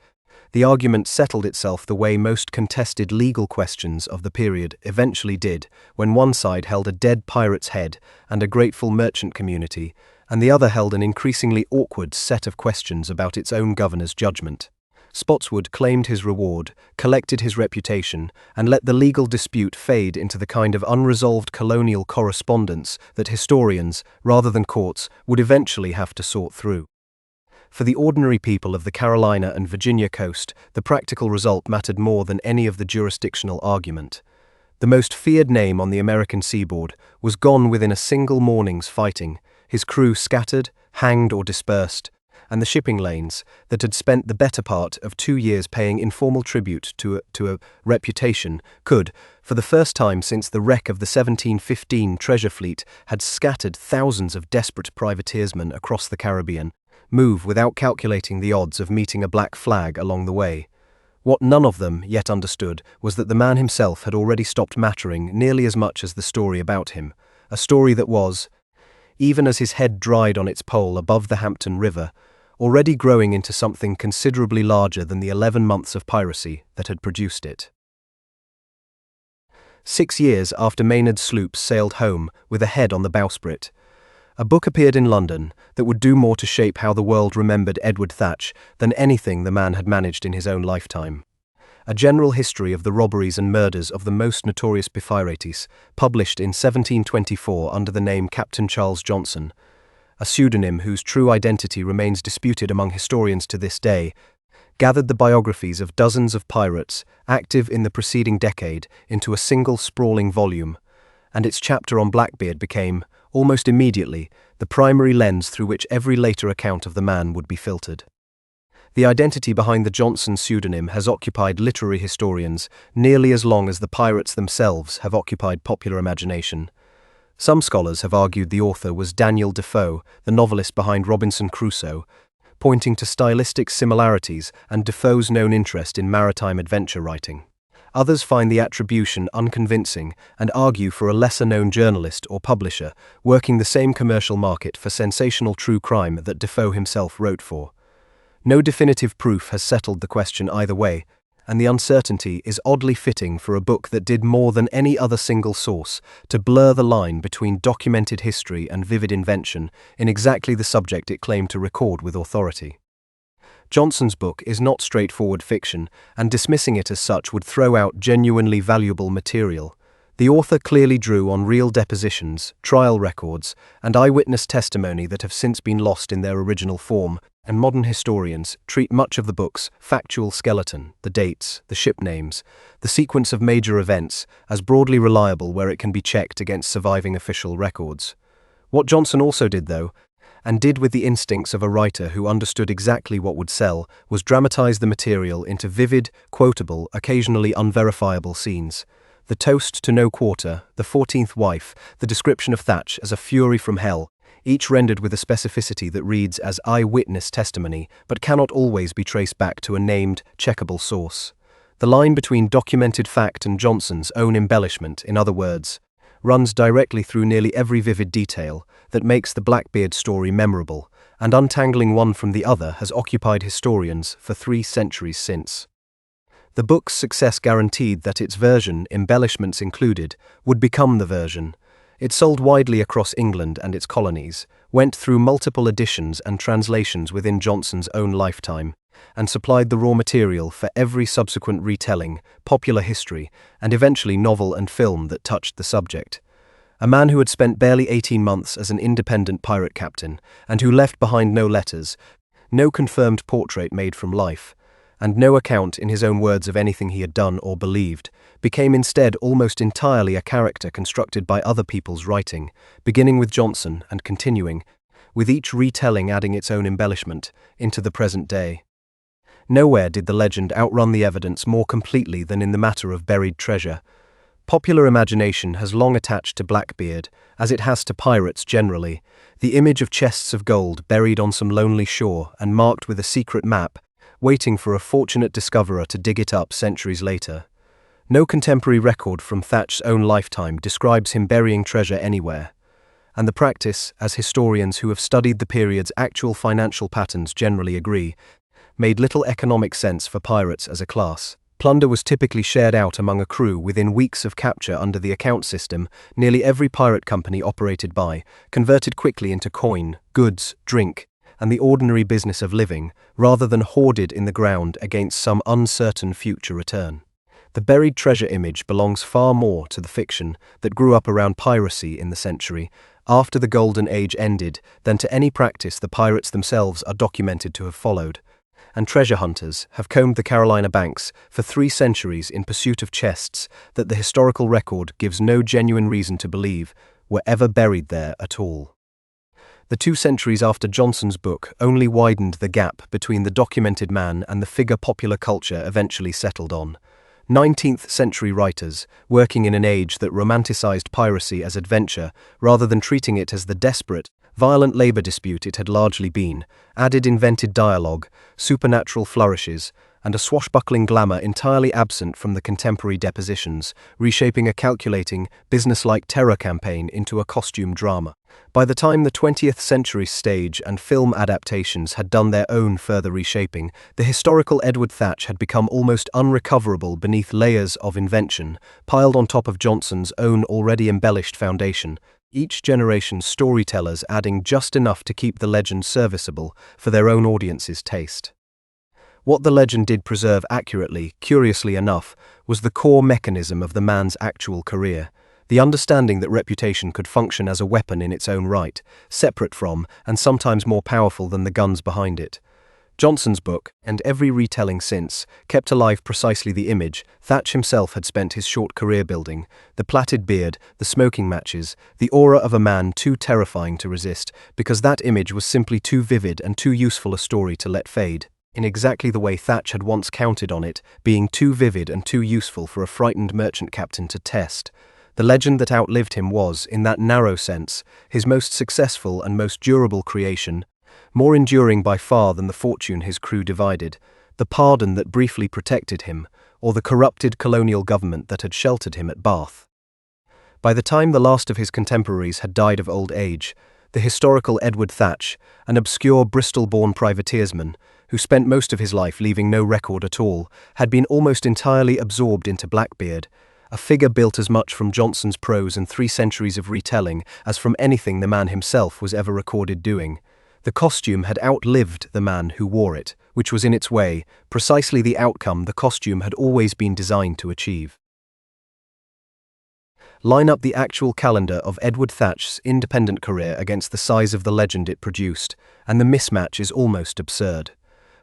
the argument settled itself the way most contested legal questions of the period eventually did, when one side held a dead pirate's head and a grateful merchant community, and the other held an increasingly awkward set of questions about its own governor's judgment. Spotswood claimed his reward, collected his reputation, and let the legal dispute fade into the kind of unresolved colonial correspondence that historians, rather than courts, would eventually have to sort through. For the ordinary people of the Carolina and Virginia coast, the practical result mattered more than any of the jurisdictional argument. The most feared name on the American seaboard was gone within a single morning's fighting, his crew scattered, hanged or dispersed, and the shipping lanes, that had spent the better part of 2 years paying informal tribute to a reputation, could, for the first time since the wreck of the 1715 treasure fleet had scattered thousands of desperate privateersmen across the Caribbean, move without calculating the odds of meeting a black flag along the way. What none of them yet understood was that the man himself had already stopped mattering nearly as much as the story about him, a story that was, even as his head dried on its pole above the Hampton River, already growing into something considerably larger than the 11 months of piracy that had produced it. 6 years after Maynard's sloops sailed home with a head on the bowsprit, a book appeared in London that would do more to shape how the world remembered Edward Thatch than anything the man had managed in his own lifetime. A general history of the robberies and murders of the most notorious pirates, published in 1724 under the name Captain Charles Johnson, a pseudonym whose true identity remains disputed among historians to this day, gathered the biographies of dozens of pirates active in the preceding decade into a single sprawling volume, and its chapter on Blackbeard became, almost immediately, the primary lens through which every later account of the man would be filtered. The identity behind the Johnson pseudonym has occupied literary historians nearly as long as the pirates themselves have occupied popular imagination. Some scholars have argued the author was Daniel Defoe, the novelist behind Robinson Crusoe, pointing to stylistic similarities and Defoe's known interest in maritime adventure writing. Others find the attribution unconvincing and argue for a lesser-known journalist or publisher working the same commercial market for sensational true crime that Defoe himself wrote for. No definitive proof has settled the question either way, and the uncertainty is oddly fitting for a book that did more than any other single source to blur the line between documented history and vivid invention in exactly the subject it claimed to record with authority. Johnson's book is not straightforward fiction, and dismissing it as such would throw out genuinely valuable material. The author clearly drew on real depositions, trial records, and eyewitness testimony that have since been lost in their original form, and modern historians treat much of the book's factual skeleton, the dates, the ship names, the sequence of major events, as broadly reliable where it can be checked against surviving official records. What Johnson also did, though, and did with the instincts of a writer who understood exactly what would sell, was dramatize the material into vivid, quotable, occasionally unverifiable scenes. The toast to no quarter, the 14th wife, the description of Thatch as a fury from hell, each rendered with a specificity that reads as eyewitness testimony, but cannot always be traced back to a named, checkable source. The line between documented fact and Johnson's own embellishment, in other words, runs directly through nearly every vivid detail that makes the Blackbeard story memorable, and untangling one from the other has occupied historians for 3 centuries since. The book's success guaranteed that its version, embellishments included, would become the version. It sold widely across England and its colonies, went through multiple editions and translations within Johnson's own lifetime, and supplied the raw material for every subsequent retelling, popular history, and eventually novel and film that touched the subject. A man who had spent barely 18 months as an independent pirate captain, and who left behind no letters, no confirmed portrait made from life, and no account in his own words of anything he had done or believed, became instead almost entirely a character constructed by other people's writing, beginning with Johnson and continuing, with each retelling adding its own embellishment, into the present day. Nowhere did the legend outrun the evidence more completely than in the matter of buried treasure. Popular imagination has long attached to Blackbeard, as it has to pirates generally, the image of chests of gold buried on some lonely shore and marked with a secret map, waiting for a fortunate discoverer to dig it up centuries later. No contemporary record from Thatch's own lifetime describes him burying treasure anywhere, and the practice, as historians who have studied the period's actual financial patterns generally agree, made little economic sense for pirates as a class. Plunder was typically shared out among a crew within weeks of capture under the account system nearly every pirate company operated by, converted quickly into coin, goods, drink, and the ordinary business of living, rather than hoarded in the ground against some uncertain future return. The buried treasure image belongs far more to the fiction that grew up around piracy in the century after the Golden Age ended than to any practice the pirates themselves are documented to have followed, and treasure hunters have combed the Carolina banks for 3 centuries in pursuit of chests that the historical record gives no genuine reason to believe were ever buried there at all. The 2 centuries after Johnson's book only widened the gap between the documented man and the figure popular culture eventually settled on. 19th century writers, working in an age that romanticized piracy as adventure rather than treating it as the desperate, violent labor dispute it had largely been, added invented dialogue, supernatural flourishes, and a swashbuckling glamour entirely absent from the contemporary depositions, reshaping a calculating, businesslike terror campaign into a costume drama. By the time the 20th century stage and film adaptations had done their own further reshaping, the historical Edward Thatch had become almost unrecoverable beneath layers of invention, piled on top of Johnson's own already embellished foundation, each generation's storytellers adding just enough to keep the legend serviceable for their own audience's taste. What the legend did preserve accurately, curiously enough, was the core mechanism of the man's actual career, The understanding that reputation could function as a weapon in its own right, separate from, and sometimes more powerful than the guns behind it. Johnson's book, and every retelling since, kept alive precisely the image Thatch himself had spent his short career building: the plaited beard, the smoking matches, the aura of a man too terrifying to resist, because that image was simply too vivid and too useful a story to let fade, in exactly the way Thatch had once counted on it, being too vivid and too useful for a frightened merchant captain to test. The legend that outlived him was, in that narrow sense, his most successful and most durable creation, more enduring by far than the fortune his crew divided, the pardon that briefly protected him, or the corrupted colonial government that had sheltered him at Bath. By the time the last of his contemporaries had died of old age, the historical Edward Thatch, an obscure Bristol-born privateersman, who spent most of his life leaving no record at all, had been almost entirely absorbed into Blackbeard, a figure built as much from Johnson's prose and 3 centuries of retelling as from anything the man himself was ever recorded doing. The costume had outlived the man who wore it, which was in its way precisely the outcome the costume had always been designed to achieve. Line up the actual calendar of Edward Thatch's independent career against the size of the legend it produced, and the mismatch is almost absurd.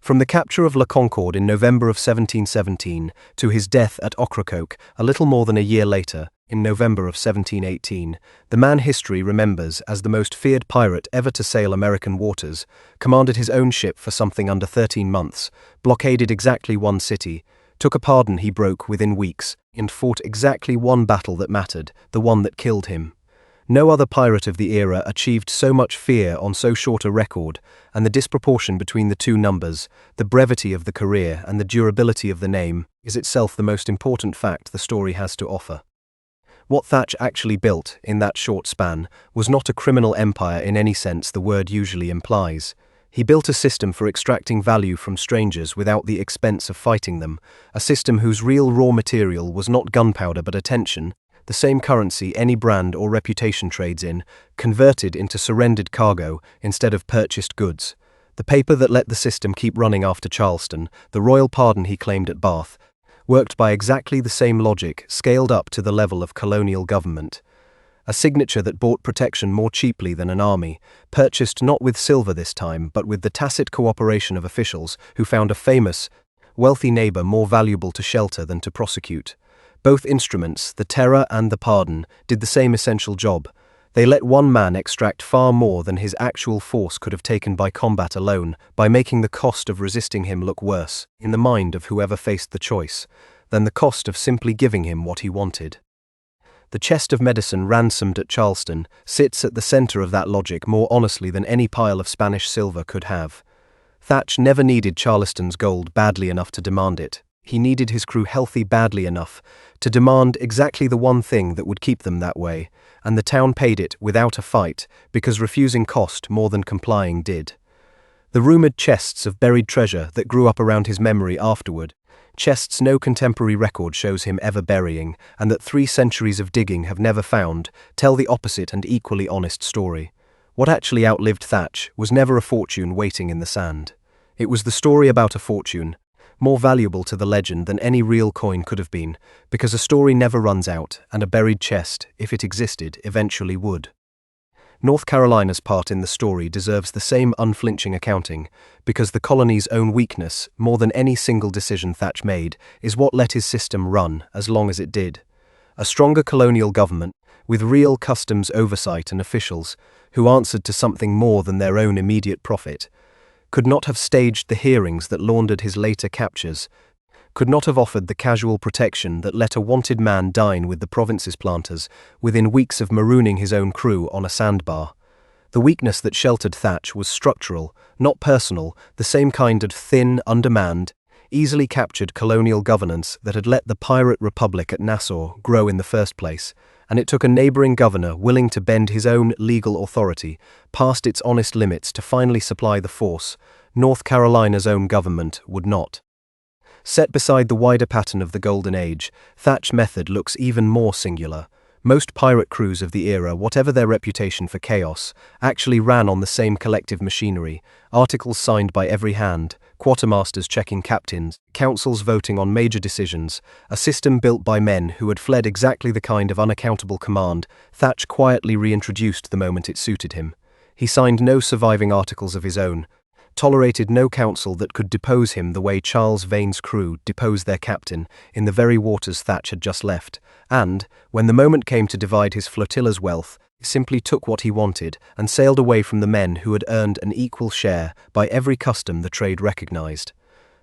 From the capture of La Concorde in November of 1717 to his death at Ocracoke a little more than a year later, in November of 1718, the man history remembers as the most feared pirate ever to sail American waters, commanded his own ship for something under 13 months, blockaded exactly 1 city, took a pardon he broke within weeks, and fought exactly 1 battle that mattered, the one that killed him. No other pirate of the era achieved so much fear on so short a record, and the disproportion between the 2 numbers, the brevity of the career and the durability of the name, is itself the most important fact the story has to offer. What Thatch actually built, in that short span, was not a criminal empire in any sense the word usually implies. He built a system for extracting value from strangers without the expense of fighting them, a system whose real raw material was not gunpowder but attention, the same currency any brand or reputation trades in, converted into surrendered cargo instead of purchased goods. The paper that let the system keep running after Charleston, the royal pardon he claimed at Bath, worked by exactly the same logic scaled up to the level of colonial government. A signature that bought protection more cheaply than an army, purchased not with silver this time but with the tacit cooperation of officials who found a famous, wealthy neighbor more valuable to shelter than to prosecute. Both instruments, the terror and the pardon, did the same essential job. They let one man extract far more than his actual force could have taken by combat alone, by making the cost of resisting him look worse, in the mind of whoever faced the choice, than the cost of simply giving him what he wanted. The chest of medicine ransomed at Charleston sits at the center of that logic more honestly than any pile of Spanish silver could have. Thatch never needed Charleston's gold badly enough to demand it. He needed his crew healthy badly enough to demand exactly the one thing that would keep them that way, and the town paid it without a fight because refusing cost more than complying did. The rumored chests of buried treasure that grew up around his memory afterward, chests no contemporary record shows him ever burying, and that 3 centuries of digging have never found, tell the opposite and equally honest story. What actually outlived Thatch was never a fortune waiting in the sand. It was the story about a fortune, more valuable to the legend than any real coin could have been, because a story never runs out, and a buried chest, if it existed, eventually would. North Carolina's part in the story deserves the same unflinching accounting, because the colony's own weakness, more than any single decision Thatch made, is what let his system run as long as it did. A stronger colonial government, with real customs oversight and officials, who answered to something more than their own immediate profit, could not have staged the hearings that laundered his later captures, could not have offered the casual protection that let a wanted man dine with the province's planters within weeks of marooning his own crew on a sandbar. The weakness that sheltered Thatch was structural, not personal, the same kind of thin, undermanned, easily captured colonial governance that had let the pirate republic at Nassau grow in the first place, and it took a neighboring governor willing to bend his own legal authority past its honest limits to finally supply the force North Carolina's own government would not. Set beside the wider pattern of the Golden Age, Thatch's method looks even more singular, Most pirate crews of the era, whatever their reputation for chaos, actually ran on the same collective machinery, articles signed by every hand, quartermasters checking captains, councils voting on major decisions, a system built by men who had fled exactly the kind of unaccountable command Thatch quietly reintroduced the moment it suited him. He signed no surviving articles of his own, tolerated no council that could depose him the way Charles Vane's crew deposed their captain in the very waters Thatch had just left, and, when the moment came to divide his flotilla's wealth, simply took what he wanted and sailed away from the men who had earned an equal share by every custom the trade recognized.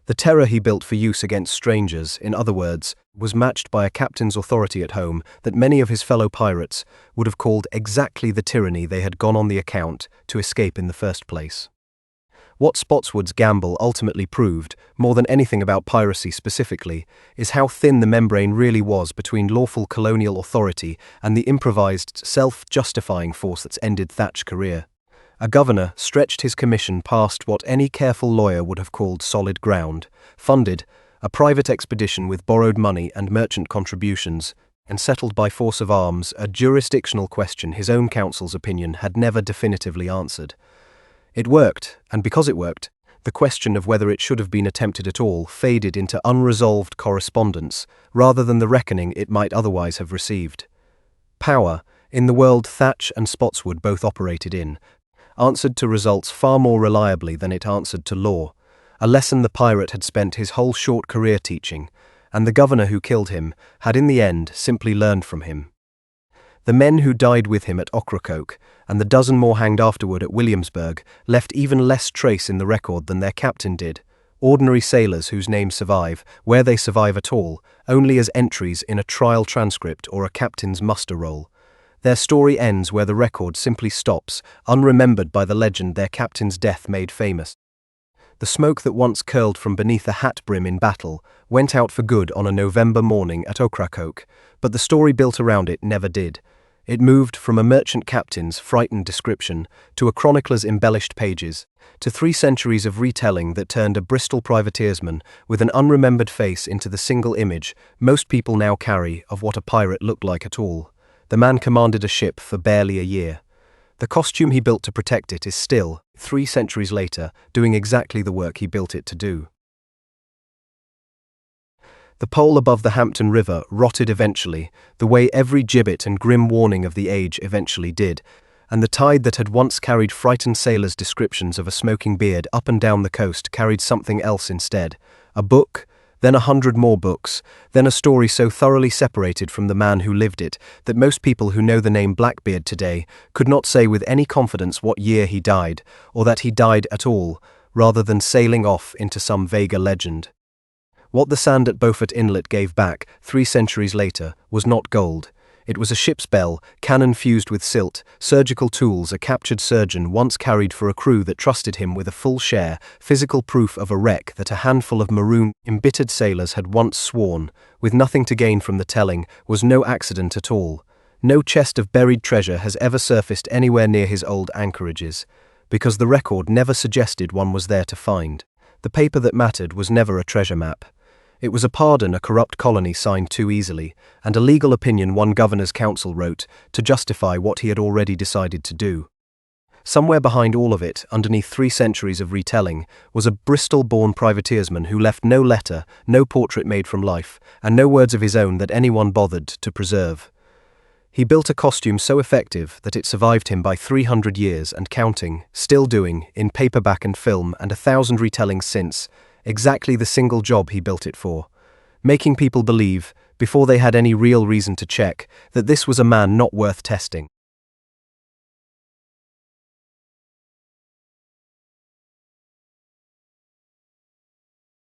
The terror he built for use against strangers, in other words, was matched by a captain's authority at home that many of his fellow pirates would have called exactly the tyranny they had gone on the account to escape in the first place. What Spotswood's gamble ultimately proved, more than anything about piracy specifically, is how thin the membrane really was between lawful colonial authority and the improvised, self-justifying force that's ended Thatch's career. A governor stretched his commission past what any careful lawyer would have called solid ground, funded a private expedition with borrowed money and merchant contributions, and settled by force of arms a jurisdictional question his own council's opinion had never definitively answered. It worked, and because it worked, the question of whether it should have been attempted at all faded into unresolved correspondence rather than the reckoning it might otherwise have received. Power, in the world Thatch and Spotswood both operated in, answered to results far more reliably than it answered to law, a lesson the pirate had spent his whole short career teaching, and the governor who killed him had in the end simply learned from him. The men who died with him at Ocracoke, and the dozen more hanged afterward at Williamsburg, left even less trace in the record than their captain did, ordinary sailors whose names survive, where they survive at all, only as entries in a trial transcript or a captain's muster roll. Their story ends where the record simply stops, unremembered by the legend their captain's death made famous. The smoke that once curled from beneath a hat brim in battle went out for good on a November morning at Ocracoke, but the story built around it never did. It moved from a merchant captain's frightened description to a chronicler's embellished pages, to 3 centuries of retelling that turned a Bristol privateersman with an unremembered face into the single image most people now carry of what a pirate looked like at all. The man commanded a ship for barely a year. The costume he built to protect it is still, 3 centuries later, doing exactly the work he built it to do. The pole above the Hampton River rotted eventually, the way every gibbet and grim warning of the age eventually did, and the tide that had once carried frightened sailors' descriptions of a smoking beard up and down the coast carried something else instead. A book, then 100 more books, then a story so thoroughly separated from the man who lived it that most people who know the name Blackbeard today could not say with any confidence what year he died, or that he died at all, rather than sailing off into some vaguer legend. What the sand at Beaufort Inlet gave back, 3 centuries later, was not gold. It was a ship's bell, cannon fused with silt, surgical tools a captured surgeon once carried for a crew that trusted him with a full share, physical proof of a wreck that a handful of maroon, embittered sailors had once sworn, with nothing to gain from the telling, was no accident at all. No chest of buried treasure has ever surfaced anywhere near his old anchorages, because the record never suggested one was there to find. The paper that mattered was never a treasure map. It was a pardon a corrupt colony signed too easily, and a legal opinion one governor's council wrote to justify what he had already decided to do. Somewhere behind all of it, underneath 3 centuries of retelling, was a Bristol-born privateersman who left no letter, no portrait made from life, and no words of his own that anyone bothered to preserve. He built a costume so effective that it survived him by 300 years and counting, still doing, in paperback and film and 1,000 retellings since, exactly the single job he built it for, making people believe, before they had any real reason to check, that this was a man not worth testing.